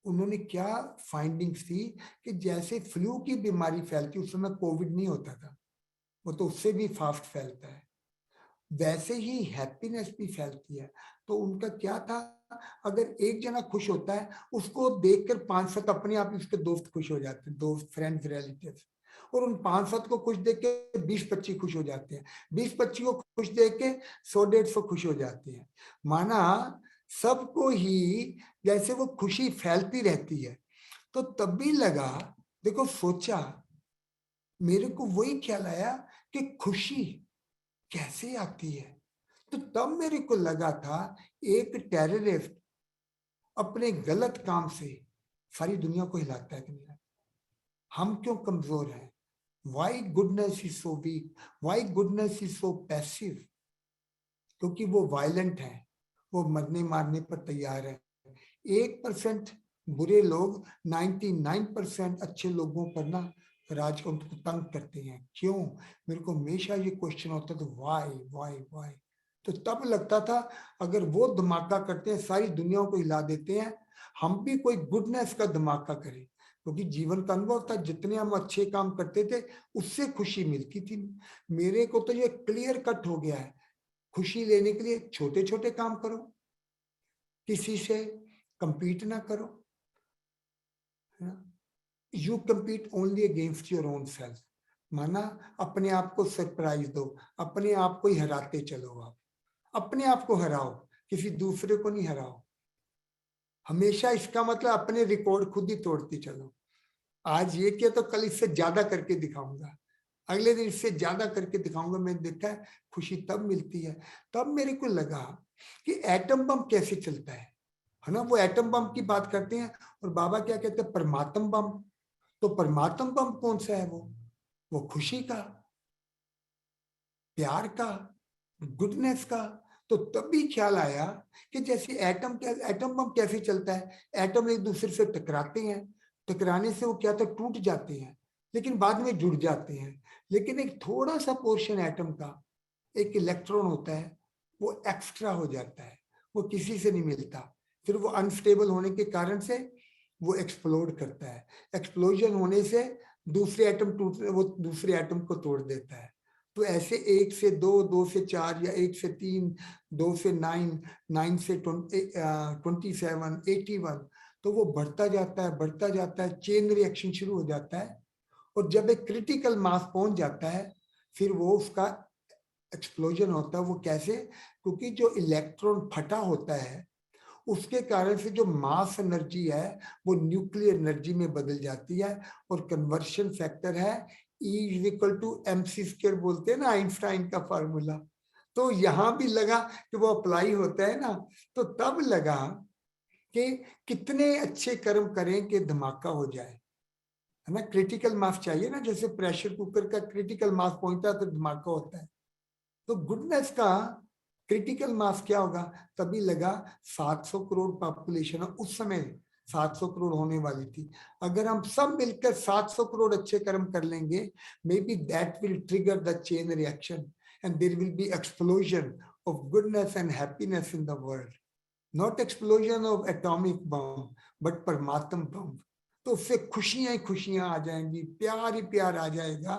S2: उन्होंने क्या फाइंडिंग्स थी, कि जैसे फ्लू की बीमारी फैलती, उस समय कोविड नहीं होता था, वो तो उससे भी फास्ट फैलता है, वैसे ही हैप्पीनेस भी फैलती है। तो उनका क्या था, अगर एक जना खुश होता है, उसको देखकर 5-7 अपने आप ही उसके दोस्त खुश हो जाते हैं, दोस्त फ्रेंड्स रिलेटिव्स। और उन 5-7 को खुश देख के 20-25 खुश हो जाते हैं, 20-25 को खुश देख के 100-150 खुश हो जाते हैं। माना सबको ही जैसे वो खुशी फैलती रहती है। तो तब भी लगा, देखो सोचा, मेरे को वही ख्याल आया कि खुशी कैसे आती है। तो तब मेरे को लगा था एक टेररिस्ट अपने गलत काम से सारी दुनिया को हिलाता है कि नहीं, हम क्यों कमजोर हैं। Why goodness is so weak, why goodness is so passive. क्योंकि वो वायलेंट है, वो मरने मारने पर तैयार है। 1% बुरे लोग 99% अच्छे लोगों पर ना राज को उनको तंग करते हैं। क्यों? मेरे को हमेशा ये क्वेश्चन होता था, वाई वाई वाई। तो तब लगता था अगर वो धमाका करते हैं, सारी दुनिया को हिला देते हैं, हम भी कोई गुडनेस का धमाका करें। क्योंकि जीवन का अनुभव था, जितने हम अच्छे काम करते थे उससे खुशी मिलती थी। मेरे को तो ये क्लियर कट हो गया है, खुशी लेने के लिए छोटे छोटे काम करो, किसी से कंपीट ना करो, है ना। You compete only against your own self. माना अपने आप को सरप्राइज दो, अपने आप को ही हराते चलो। आप अपने आप को हराओ, किसी दूसरे को नहीं हराओ। हमेशा इसका मतलब अपने रिकॉर्ड खुद ही तोड़ते चलो। आज ये किया तो कल इससे ज्यादा करके दिखाऊंगा, अगले दिन इससे ज्यादा करके दिखाऊंगा। मैंने देखा है खुशी तब मिलती है। तब मेरे को लगा कि एटम बम कैसे चलता है ना। वो एटम बम की बात करते हैं और बाबा क्या कहते हैं, परमात्म बम। तो परमात्म बम कौन सा है? वो खुशी का, प्यार का, गुडनेस का। तो तभी ख्याल आया कि जैसे एटम बम कैसे चलता है, एटम एक दूसरे से टकराते हैं, टकराने से वो क्या तो टूट जाते हैं, लेकिन बाद में जुड़ जाते हैं। लेकिन एक थोड़ा सा पोर्शन एटम का, एक इलेक्ट्रॉन होता है, वो एक्स्ट्रा हो जाता है, वो किसी से नहीं मिलता। फिर वो अनस्टेबल होने के कारण से वो एक्सप्लोड करता है। एक्सप्लोजन होने से दूसरे एटम टूट, वो दूसरे एटम को तोड़ देता है। तो ऐसे 1 से 2, 2 से 4 या 1 से 3, 2 से 9, 9 से 27, 81, तो वो बढ़ता जाता है, बढ़ता जाता है, चेन रिएक्शन शुरू हो जाता है। और जब एक क्रिटिकल मास पहुंच जाता है, फिर वो उसका एक्सप्लोजन होता है। वो कैसे? क्योंकि जो इलेक्ट्रॉन फटा होता है उसके कारण से जो मास एनर्जी है वो न्यूक्लियर एनर्जी में बदल जाती है। और कन्वर्शन फैक्टर है E = mc², बोलते हैं ना आइंस्टाइन का फार्मूला। तो यहां भी लगा कि वो अप्लाई होता है ना। तो तब लगा कि कितने अच्छे कर्म करें कि धमाका हो जाए, है ना। क्रिटिकल मास चाहिए ना, जैसे प्रेशर कुकर का क्रिटिकल मास पहुंचता है तो धमाका होता है। तो गुडनेस का क्रिटिकल मास क्या होगा? तभी लगा 700 करोड़ पॉपुलेशन है उस समय, 700 करोड़ होने वाली थी। अगर हम सब मिलकर 700 करोड़ अच्छे कर्म कर लेंगे, may be that will trigger the chain reaction and there will be explosion of goodness and happiness in the world. Not explosion of atomic bomb, but परमात्म बम। तो उससे खुशियां ही खुशियां आ जाएंगी, प्यार ही प्यार आ जाएगा।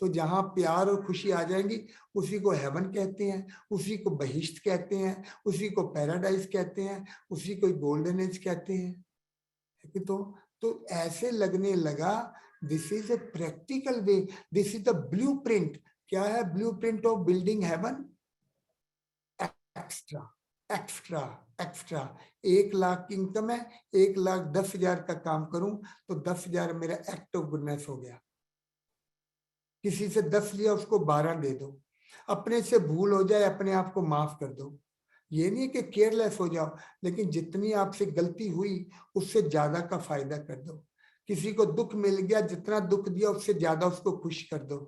S2: तो जहां प्यार और खुशी आ जाएंगी, उसी को हेवन कहते हैं, उसी को बहिश्त कहते हैं, उसी को पैराडाइज कहते हैं, उसी को गोल्डन एज कहते हैं। है कि तो ऐसे लगने लगा this is a practical way, this is the blueprint. क्या है blueprint of building heaven? Extra, extra, extra. 1 lakh की इनकम है, 1,10,000 का काम करूं तो 10,000 मेरा एक्ट ऑफ गुडनेस हो गया। किसी से 10 लिया, उसको 12 दे दो। अपने से भूल हो जाए, अपने आप को माफ कर दो। ये नहीं कि केयरलेस हो जाओ, लेकिन जितनी आपसे गलती हुई उससे ज्यादा का फायदा कर दो। किसी को दुख मिल गया, जितना दुख दिया उससे ज्यादा उसको खुश कर दो।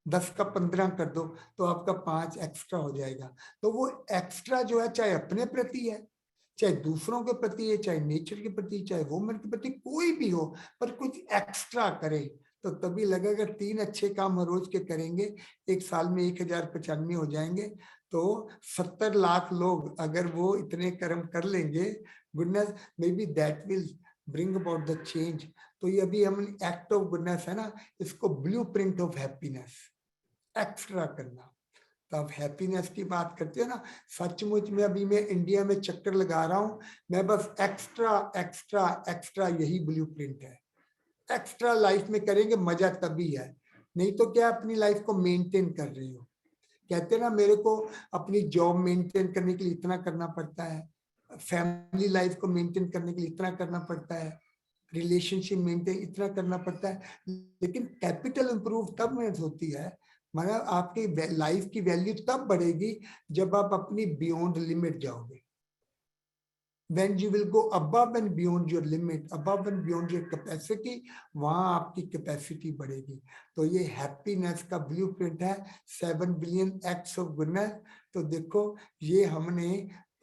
S2: 10 का 15 कर दो तो आपका 5 एक्स्ट्रा हो जाएगा। तो वो एक्स्ट्रा जो है, चाहे अपने प्रति है, चाहे दूसरों के प्रति है, चाहे नेचर के प्रति, चाहे वुमन के प्रति, कोई भी हो, पर कुछ एक्स्ट्रा करे। तो तभी लगेगा 3 अच्छे काम हर रोज के करेंगे, एक साल में 1095 हो जाएंगे। तो 70 लाख लोग अगर वो इतने कर्म कर लेंगे, goodness, may be that will bring about the change. तो ये अभी हम एक्ट ऑफ गुडनेस है ना, इसको ब्लूप्रिंट ऑफ हैप्पीनेस, एक्स्ट्रा करना। तो आप हैप्पीनेस की बात करते हो ना, सचमुच में अभी मैं इंडिया में चक्कर लगा रहा हूं, मैं बस एक्स्ट्रा एक्स्ट्रा एक्स्ट्रा, यही ब्लूप्रिंट है। एक्स्ट्रा लाइफ में करेंगे मजा तभी है, नहीं तो क्या अपनी लाइफ को मेंटेन कर रही हो। कहते हैं ना, मेरे को अपनी जॉब मेंटेन करने के लिए इतना करना पड़ता है, फैमिली लाइफ को मेंटेन करने के लिए इतना करना पड़ता है, रिलेशनशिप मेंटेन इतना करना पड़ता है। लेकिन कैपिटल इंप्रूव तब में होती है, मतलब आपकी लाइफ की वैल्यू तब बढ़ेगी जब आप अपनी बियॉन्ड लिमिट जाओगे। when you will go above and beyond your limit, above and beyond your capacity, वहां आपकी कैपेसिटी बढ़ेगी। तो ये हैप्पीनेस का ब्लूप्रिंट है, 7 बिलियन एक्ट्स ऑफ गुडनेस। तो देखो, ये हमने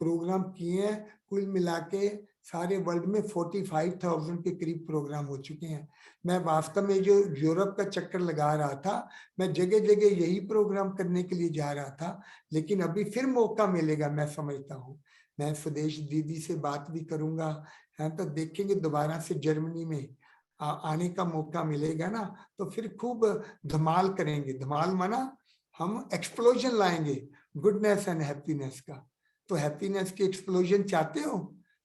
S2: प्रोग्राम किए हैं, कुल मिला के सारे वर्ल्ड में 45,000 के करीब प्रोग्राम हो चुके हैं। मैं वास्तव में जो यूरोप का चक्कर लगा रहा था, मैं जगह जगह यही प्रोग्राम करने के लिए जा रहा था, लेकिन अभी फिर मौका मिलेगा, मैं समझता हूँ। मैं स्वदेश दीदी से बात भी करूंगा, है तो देखेंगे दोबारा से जर्मनी में आने का मौका मिलेगा ना, तो फिर खूब धमाल करेंगे। धमाल माना हम एक्सप्लोजन लाएंगे गुडनेस एंड हैप्पीनेस का। तो हैप्पीनेस की एक्सप्लोजन चाहते हो,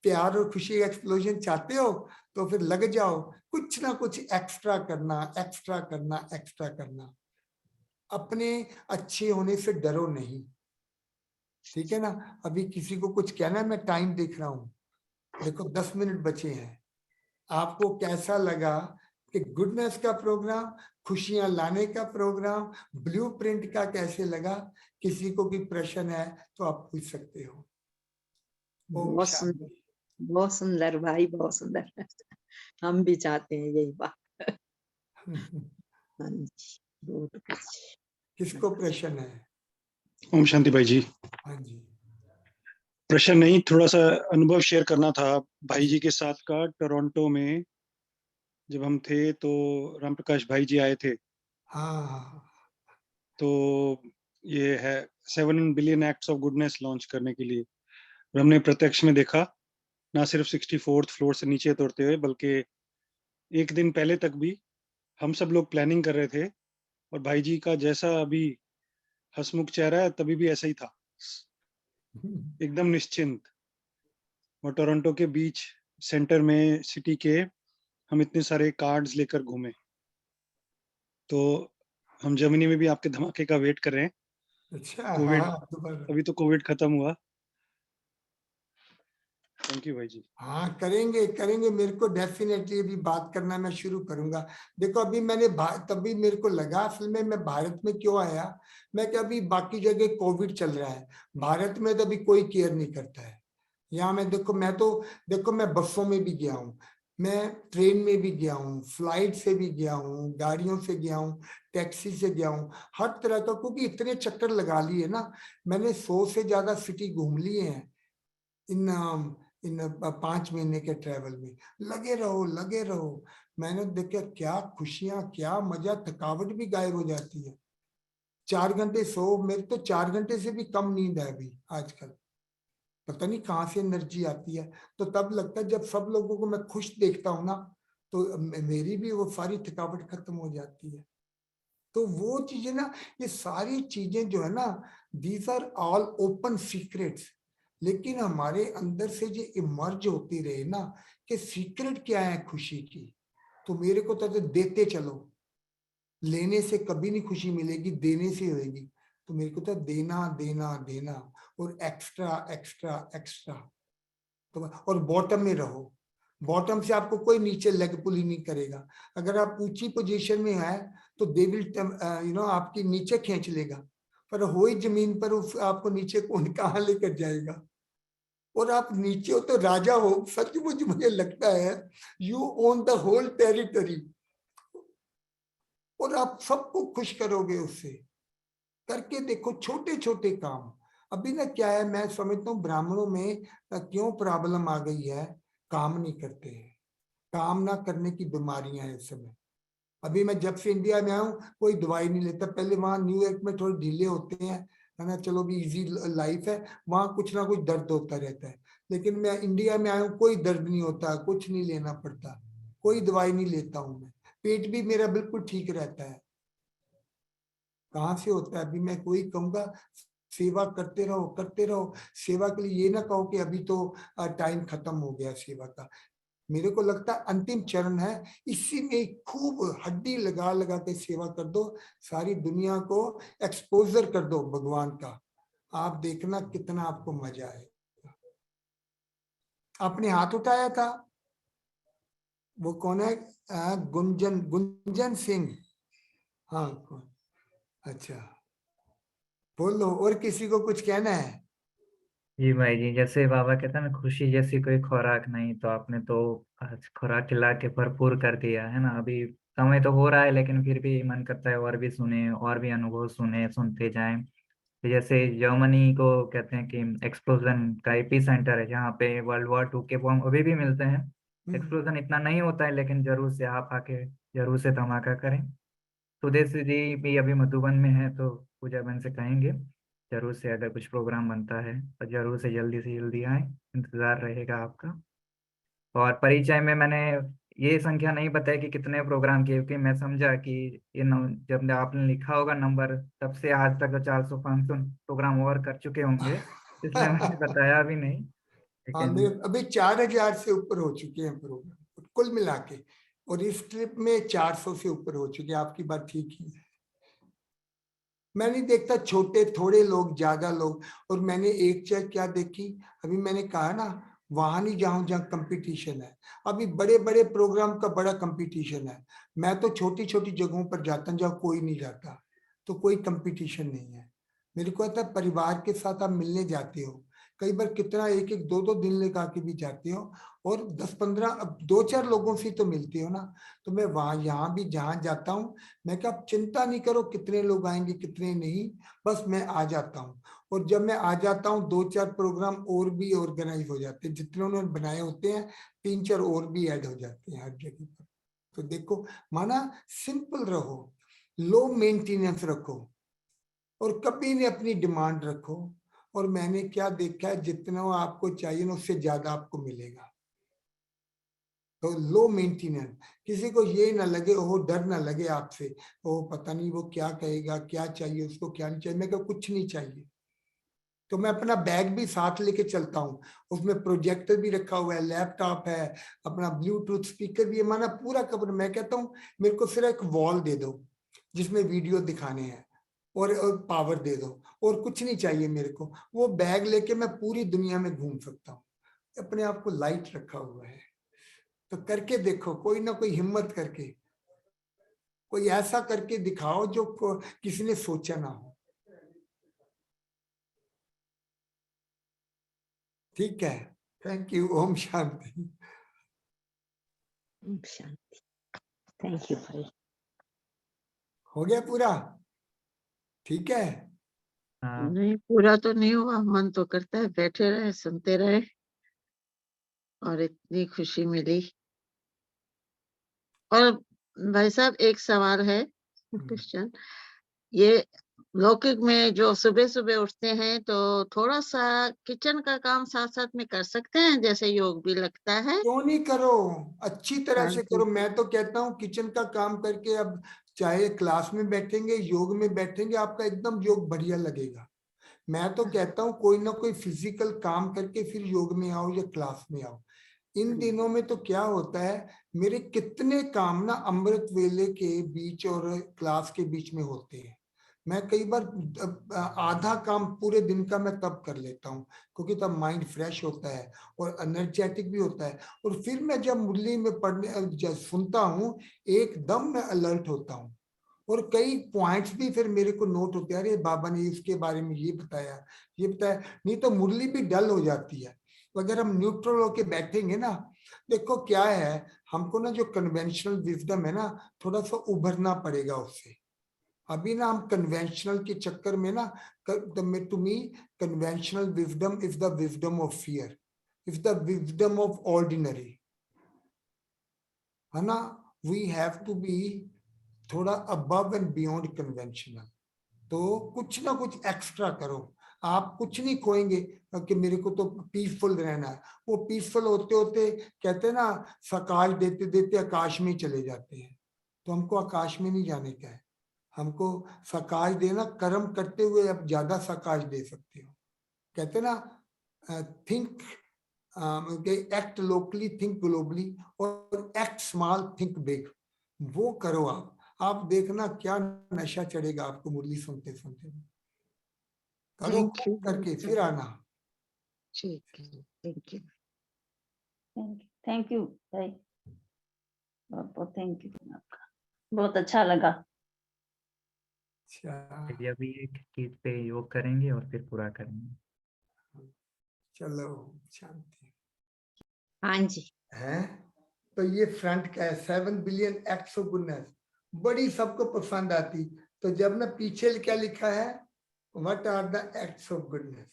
S2: प्यार और खुशी का एक्सप्लोजन चाहते हो, तो फिर लग जाओ कुछ ना कुछ एक्स्ट्रा करना, एक्स्ट्रा करना, एक्स्ट्रा करना। अपने अच्छे होने से डरो नहीं, ठीक है ना। अभी किसी को कुछ कहना है, मैं टाइम देख रहा हूँ, देखो 10 मिनट बचे हैं। आपको कैसा लगा कि गुडनेस का प्रोग्राम, खुशियां लाने का प्रोग्राम, ब्लूप्रिंट का कैसे लगा? किसी को भी प्रश्न है तो आप पूछ सकते हो। ओम
S3: बहुत सुंदर,
S2: शांति।
S3: बहुत सुंदर भाई, बहुत सुंदर। हम भी चाहते हैं यही बात। हाँ जी, बहुत कुछ।
S2: किसको प्रश्न है?
S4: ओम शांति भाई जी।
S2: हाँ जी।
S4: प्रश्न नहीं, थोड़ा सा अनुभव शेयर करना था भाई जी के साथ का। टोरंटो में जब हम थे तो राम प्रकाश भाई जी आए थे,
S2: हाँ
S4: तो ये है 7 billion acts of goodness launch करने के लिए। और हमने प्रत्यक्ष में देखा, ना सिर्फ 64th फ्लोर से नीचे उतरते हुए, बल्कि एक दिन पहले तक भी हम सब लोग प्लानिंग कर रहे थे। और भाई जी का जैसा अभी हंसमुख चेहरा है, तभी भी ऐसा ही था, एकदम निश्चिंत। और टोरंटो के बीच सेंटर में सिटी के हम इतने सारे कार्ड्स लेकर घूमे। तो हम जर्मनी में भी आपके धमाके का वेट कर रहे हैं।
S2: अच्छा।
S4: कोविड,
S2: हाँ दोबारा।
S4: अभी तो कोविड खत्म हुआ। थैंक यू भाई जी।
S2: हाँ करेंगे करेंगे, मेरे को डेफिनेटली अभी बात करना मैं शुरू करूंगा। देखो अभी मैंने तभी मेरे को लगा असल में मैं भारत में क्यों आया। मैं क्या, अभी बाकी जगह कोविड चल रहा है, भारत में तो अभी कोई केयर नहीं करता है। यहाँ मैं देखो, मैं तो देखो मैं बसों में भी गया हूँ, मैं ट्रेन में भी गया हूँ, फ्लाइट से भी गया हूँ, गाड़ियों से गया हूँ, टैक्सी से गया हूँ, हर तरह का, क्योंकि इतने चक्कर लगा लिए ना। मैंने 100 से ज्यादा सिटी घूम लिए हैं इन इन 5 महीने के ट्रेवल में। लगे रहो लगे रहो। मैंने देखा क्या खुशियां, क्या मजा, थकावट भी गायब हो जाती है। 4 घंटे सो, मेरे तो 4 घंटे से भी कम नींद है अभी आजकल। पता नहीं कहाँ से एनर्जी आती है। तो तब लगता है जब सब लोगों को मैं खुश देखता हूँ ना, तो मेरी भी वो सारी थकावट खत्म हो जाती है। तो वो चीजें ना, ये सारी चीजें जो है ना, these are all open secrets. लेकिन हमारे अंदर से जो इमर्ज होती रहे ना, कि सीक्रेट क्या है खुशी की, तो मेरे को तो देते चलो। लेने से कभी नहीं खुशी मिलेगी, देने से होगी। तो मेरे को तो देना देना देना, और एक्स्ट्रा एक्स्ट्रा एक्स्ट्रा। तो और बॉटम में रहो। बॉटम से आपको कोई नीचे लेग पुल ही नहीं करेगा। अगर आप ऊंची पोजीशन में है तो दे विल आपकी नीचे खींच लेगा, पर हो ही जमीन पर, आपको नीचे कौन कहाँ लेकर जाएगा। और आप नीचे हो तो राजा हो, सचमुच मुझे लगता है you own the whole territory, और आप सबको खुश करोगे उससे। करके देखो छोटे छोटे काम। अभी ना क्या है, मैं समझता हूँ ब्राह्मणों में क्यों प्रॉब्लम आ गई है, काम नहीं करते हैं। काम ना करने की बीमारियां हैं इस समय। अभी मैं जब से इंडिया में आया हूँ कोई दवाई नहीं लेता। पहले वहां न्यूयॉर्क में थोड़े ढीले होते हैं, है ना, चलो भी इजी लाइफ है, वहां कुछ ना कुछ दर्द होता रहता है। लेकिन मैं इंडिया में आया हूँ, कोई दर्द नहीं होता, कुछ नहीं लेना पड़ता, कोई दवाई नहीं लेता हूँ मैं। पेट भी मेरा बिल्कुल ठीक रहता है। कहाँ से होता है? अभी मैं कोई कहूंगा सेवा करते रहो करते रहो। सेवा के लिए ये ना कहो कि अभी तो टाइम खत्म हो गया सेवा का। मेरे को लगता है अंतिम चरण है, इसी में खूब हड्डी लगा लगा के सेवा कर दो, सारी दुनिया को एक्सपोजर कर दो भगवान का। आप देखना कितना आपको मजा आए। आपने हाथ उठाया था, वो कौन है? गुंजन, गुंजन सिंह। हाँ कौन? अच्छा, बोलो, और किसी को कुछ कहना है?
S1: जी भाई जी, जैसे बाबा कहता है ना, खुशी जैसी कोई खुराक नहीं, तो आपने तो आज खुराक खिला के भरपूर कर दिया है ना। अभी समय तो हो रहा है, लेकिन फिर भी मन करता है और भी सुने, और भी अनुभव सुने, सुनते जाएं। तो जैसे जर्मनी को कहते हैं कि एक्सप्लोजन का एपी सेंटर है, जहाँ पे वर्ल्ड वॉर 2 के बॉम्ब अभी भी मिलते हैं। एक्सप्लोजन इतना नहीं होता है, लेकिन जरूर से आप आके जरूर से धमाका करें। सुदेश जी भी अभी मधुबन में है, तो पूजा बहन से कहेंगे जरूर से अगर कुछ प्रोग्राम बनता है तो जरूर से जल्दी आए, इंतजार रहेगा आपका। और परिचय में मैंने ये संख्या नहीं बताई कि कितने प्रोग्राम किए, क्योंकि मैं समझा कि जब आपने लिखा होगा नंबर, तब से आज तक तो 400-500 प्रोग्राम और कर चुके होंगे, इसलिए मैंने बताया भी नहीं।
S2: हाँ,
S1: लेकिन
S2: मेरे अभी 4000 से ऊपर हो चुके हैं प्रोग्राम कुल मिला के, और इस ट्रिप में 400 से ऊपर हो चुके हैं। आपकी बात ठीक ही है। मैं नहीं देखता छोटे थोड़े लोग ज्यादा लोग। और मैंने एक चीज क्या देखी, अभी मैंने कहा ना, वहां नहीं जाऊं जहाँ कंपटीशन है। अभी बड़े बड़े प्रोग्राम का बड़ा कंपटीशन है। मैं तो छोटी छोटी जगहों पर जाता हूँ जहाँ कोई नहीं जाता, तो कोई कंपटीशन नहीं है। मेरे को आता है परिवार के साथ आप मिलने जाते हो, कई बार कितना एक एक दो दो दिन लगा के भी जाते हो, और 10-15 अब 2-4 लोगों से तो मिलते हो ना। तो मैं वहां यहाँ भी जहाँ जाता हूँ, मैं क्या, आप चिंता नहीं करो कितने लोग आएंगे कितने नहीं, बस मैं आ जाता हूँ। और जब मैं आ जाता हूँ 2-4 प्रोग्राम और भी ऑर्गेनाइज हो जाते हैं, जितने उन्होंने बनाए होते हैं 3-4 और भी ऐड हो जाते हैं हर जगह पर। तो देखो, माना सिंपल रहो, लो मेंटेनेंस रखो, और कभी नहीं अपनी डिमांड रखो। और मैंने क्या देखा है, जितना आपको चाहिए ना उससे ज्यादा आपको मिलेगा। तो लो मेंटेनेंस, किसी को ये ना लगे, वो डर ना लगे आपसे, वो पता नहीं वो क्या कहेगा, क्या चाहिए उसको क्या नहीं चाहिए। मैं क्या, कुछ नहीं चाहिए। तो मैं अपना बैग भी साथ लेके चलता हूँ, उसमें प्रोजेक्टर भी रखा हुआ है, लैपटॉप है, अपना ब्लूटूथ स्पीकर भी है, माना पूरा कवर। मैं कहता हूँ मेरे को सिर्फ एक वॉल दे दो जिसमें वीडियो दिखाने हैं, और पावर दे दो, और कुछ नहीं चाहिए मेरे को। वो बैग लेके मैं पूरी दुनिया में घूम सकता हूँ। अपने आप को लाइट रखा हुआ है। तो करके देखो, कोई ना कोई हिम्मत करके, कोई ऐसा करके दिखाओ जो किसी ने सोचा ना हो। ठीक है, थैंक यू। ओम शांति।
S3: ओम शांति। थैंक यू भाई।
S2: हो गया पूरा? ठीक है।
S1: हाँ,
S3: नहीं, पूरा तो नहीं हुआ, मन तो करता है बैठे रहे सुनते रहे, और इतनी खुशी मिली। और भाई साहब, एक सवाल है, क्वेश्चन। ये लौकिक में जो सुबह सुबह उठते हैं, तो थोड़ा सा किचन का काम साथ साथ में कर सकते हैं, जैसे योग भी लगता है।
S2: क्यों नहीं करो, अच्छी तरह
S3: हाँ
S2: से
S3: जी।
S2: करो। मैं तो कहता हूँ किचन का काम करके, अब चाहे क्लास में बैठेंगे योग में बैठेंगे, आपका एकदम योग बढ़िया लगेगा। मैं तो कहता हूँ कोई ना कोई फिजिकल काम करके फिर योग में आओ या क्लास में आओ। इन दिनों में तो क्या होता है, मेरे कितने काम ना अमृत वेले के बीच और क्लास के बीच में होते हैं। मैं कई बार आधा काम पूरे दिन का मैं तब कर लेता हूँ, क्योंकि तब माइंड फ्रेश होता है और एनर्जेटिक भी होता है। और फिर मैं जब मुरली में पढ़ने सुनता हूँ, एकदम मैं अलर्ट होता हूँ। और कई पॉइंट्स भी फिर मेरे को नोट होते हैं, अरे बाबा ने इसके बारे में ये बताया, ये बताया। नहीं तो मुरली भी डल हो जाती है। तो अगर हम न्यूट्रल होके बैठेंगे ना, देखो क्या है, हमको ना जो कन्वेंशनल विजडम है ना, थोड़ा सा उभरना पड़ेगा उससे। अभी ना हम कन्वेंशनल के चक्कर में ना, to me conventional wisdom is the wisdom of fear, is the wisdom of ordinary, है ना। वी हैव टू बी थोड़ा अबव एंड बियॉन्ड कन्वेंशनल। तो कुछ ना कुछ एक्स्ट्रा करो। आप कुछ नहीं खोएंगे कि मेरे को तो पीसफुल रहना है। वो पीसफुल होते होते, कहते हैं ना, सकाश देते देते आकाश में ही चले जाते हैं। तो हमको आकाश में नहीं जाने का है, हमको सकाश देना, कर्म करते हुए अब ज्यादा सकाश दे सकते हो। कहते हैं ना, think, act locally, think globally, और एक्ट स्मॉल, थिंक बिग। वो करो आप देखना क्या नशा चढ़ेगा आपको मुरली सुनते सुनते। करो
S3: थैंक यू।
S2: करके फिर आना।
S3: ठीक है, थैंक यू।
S5: थैंक यू भाई, बहुत बहुत थैंक यू आपका, बहुत अच्छा लगा।
S2: अच्छा,
S1: चलिए अभी एक गीत पे योग करेंगे और फिर पूरा करेंगे।
S2: चलो शांति
S3: हाँ जी।
S2: है। तो ये फ्रंट का है, 7 बिलियन एक्ट्स ऑफ गुडनेस, बड़ी सबको पसंद आती। तो जब ना पीछे क्या लिखा है, what are the acts of goodness?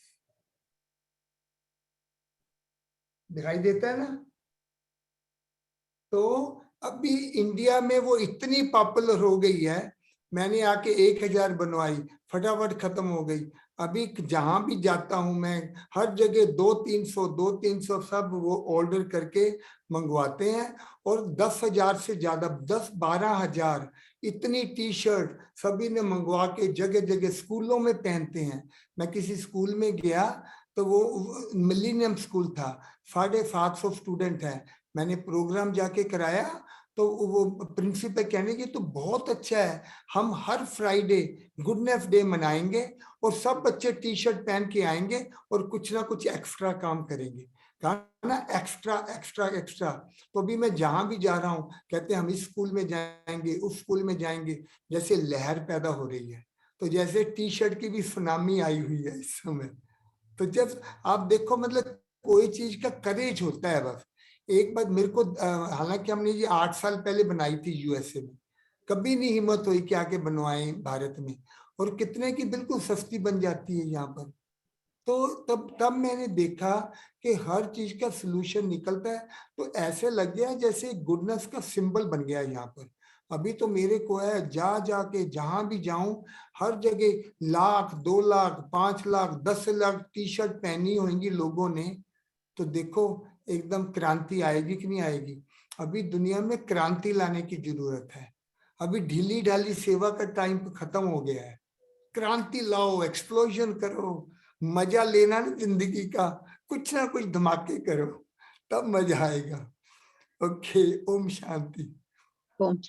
S2: दिखाई देता है ना? तो अभी इंडिया में वो इतनी पॉपुलर हो गई है, मैंने आके 1000 बनवाई, फटाफट खत्म हो गई। अभी जहां भी जाता हूं मैं, हर जगह 200-300 सब वो ऑर्डर करके मंगवाते हैं। और 10,000 से ज्यादा, 10-12,000 इतनी टी शर्ट सभी ने मंगवा के जगह जगह स्कूलों में पहनते हैं। मैं किसी स्कूल में गया तो वो मिलेनियम स्कूल था, 750 स्टूडेंट है। मैंने प्रोग्राम जाके कराया तो वो प्रिंसिपल कहने की तो बहुत अच्छा है, हम हर फ्राइडे गुडनेस डे मनाएंगे और सब बच्चे टी शर्ट पहन के आएंगे और कुछ ना कुछ एक्स्ट्रा काम करेंगे। कहा ना एक्स्ट्रा एक्स्ट्रा एक्स्ट्रा। तो अभी मैं जहां भी जा रहा हूं कहते हैं हम इस स्कूल में जाएंगे, उस स्कूल में जाएंगे, जैसे लहर पैदा हो रही है। तो जैसे टी शर्ट की भी सुनामी आई हुई है इस समय। तो जब आप देखो मतलब कोई चीज का करेज होता है बस। एक बात मेरे को, हालांकि हमने ये 8 साल पहले बनाई थी यूएसए में, कभी नहीं हिम्मत हुई कि आके बनवाएं भारत में, और कितने की बिल्कुल सस्ती बन जाती है यहाँ पर। तो तब मैंने देखा कि हर चीज का सोल्यूशन निकलता है। तो ऐसे लग गया जैसे गुडनेस का सिंबल बन गया यहाँ पर। अभी तो मेरे को है जा जाके जहां भी जाऊं, हर जगह 1,00,000, 2,00,000, 5,00,000, 10,00,000 टी शर्ट पहनी होंगी लोगों ने। तो देखो एकदम क्रांति आएगी कि नहीं आएगी? अभी दुनिया में क्रांति लाने की जरूरत है। अभी ढीली ढाली सेवा का टाइम खत्म हो गया है। क्रांति लाओ, एक्सप्लोजन करो, मजा लेना ना जिंदगी का, कुछ ना कुछ धमाके करो, तब मजा आएगा। ओके, ओम शांति।
S3: ओम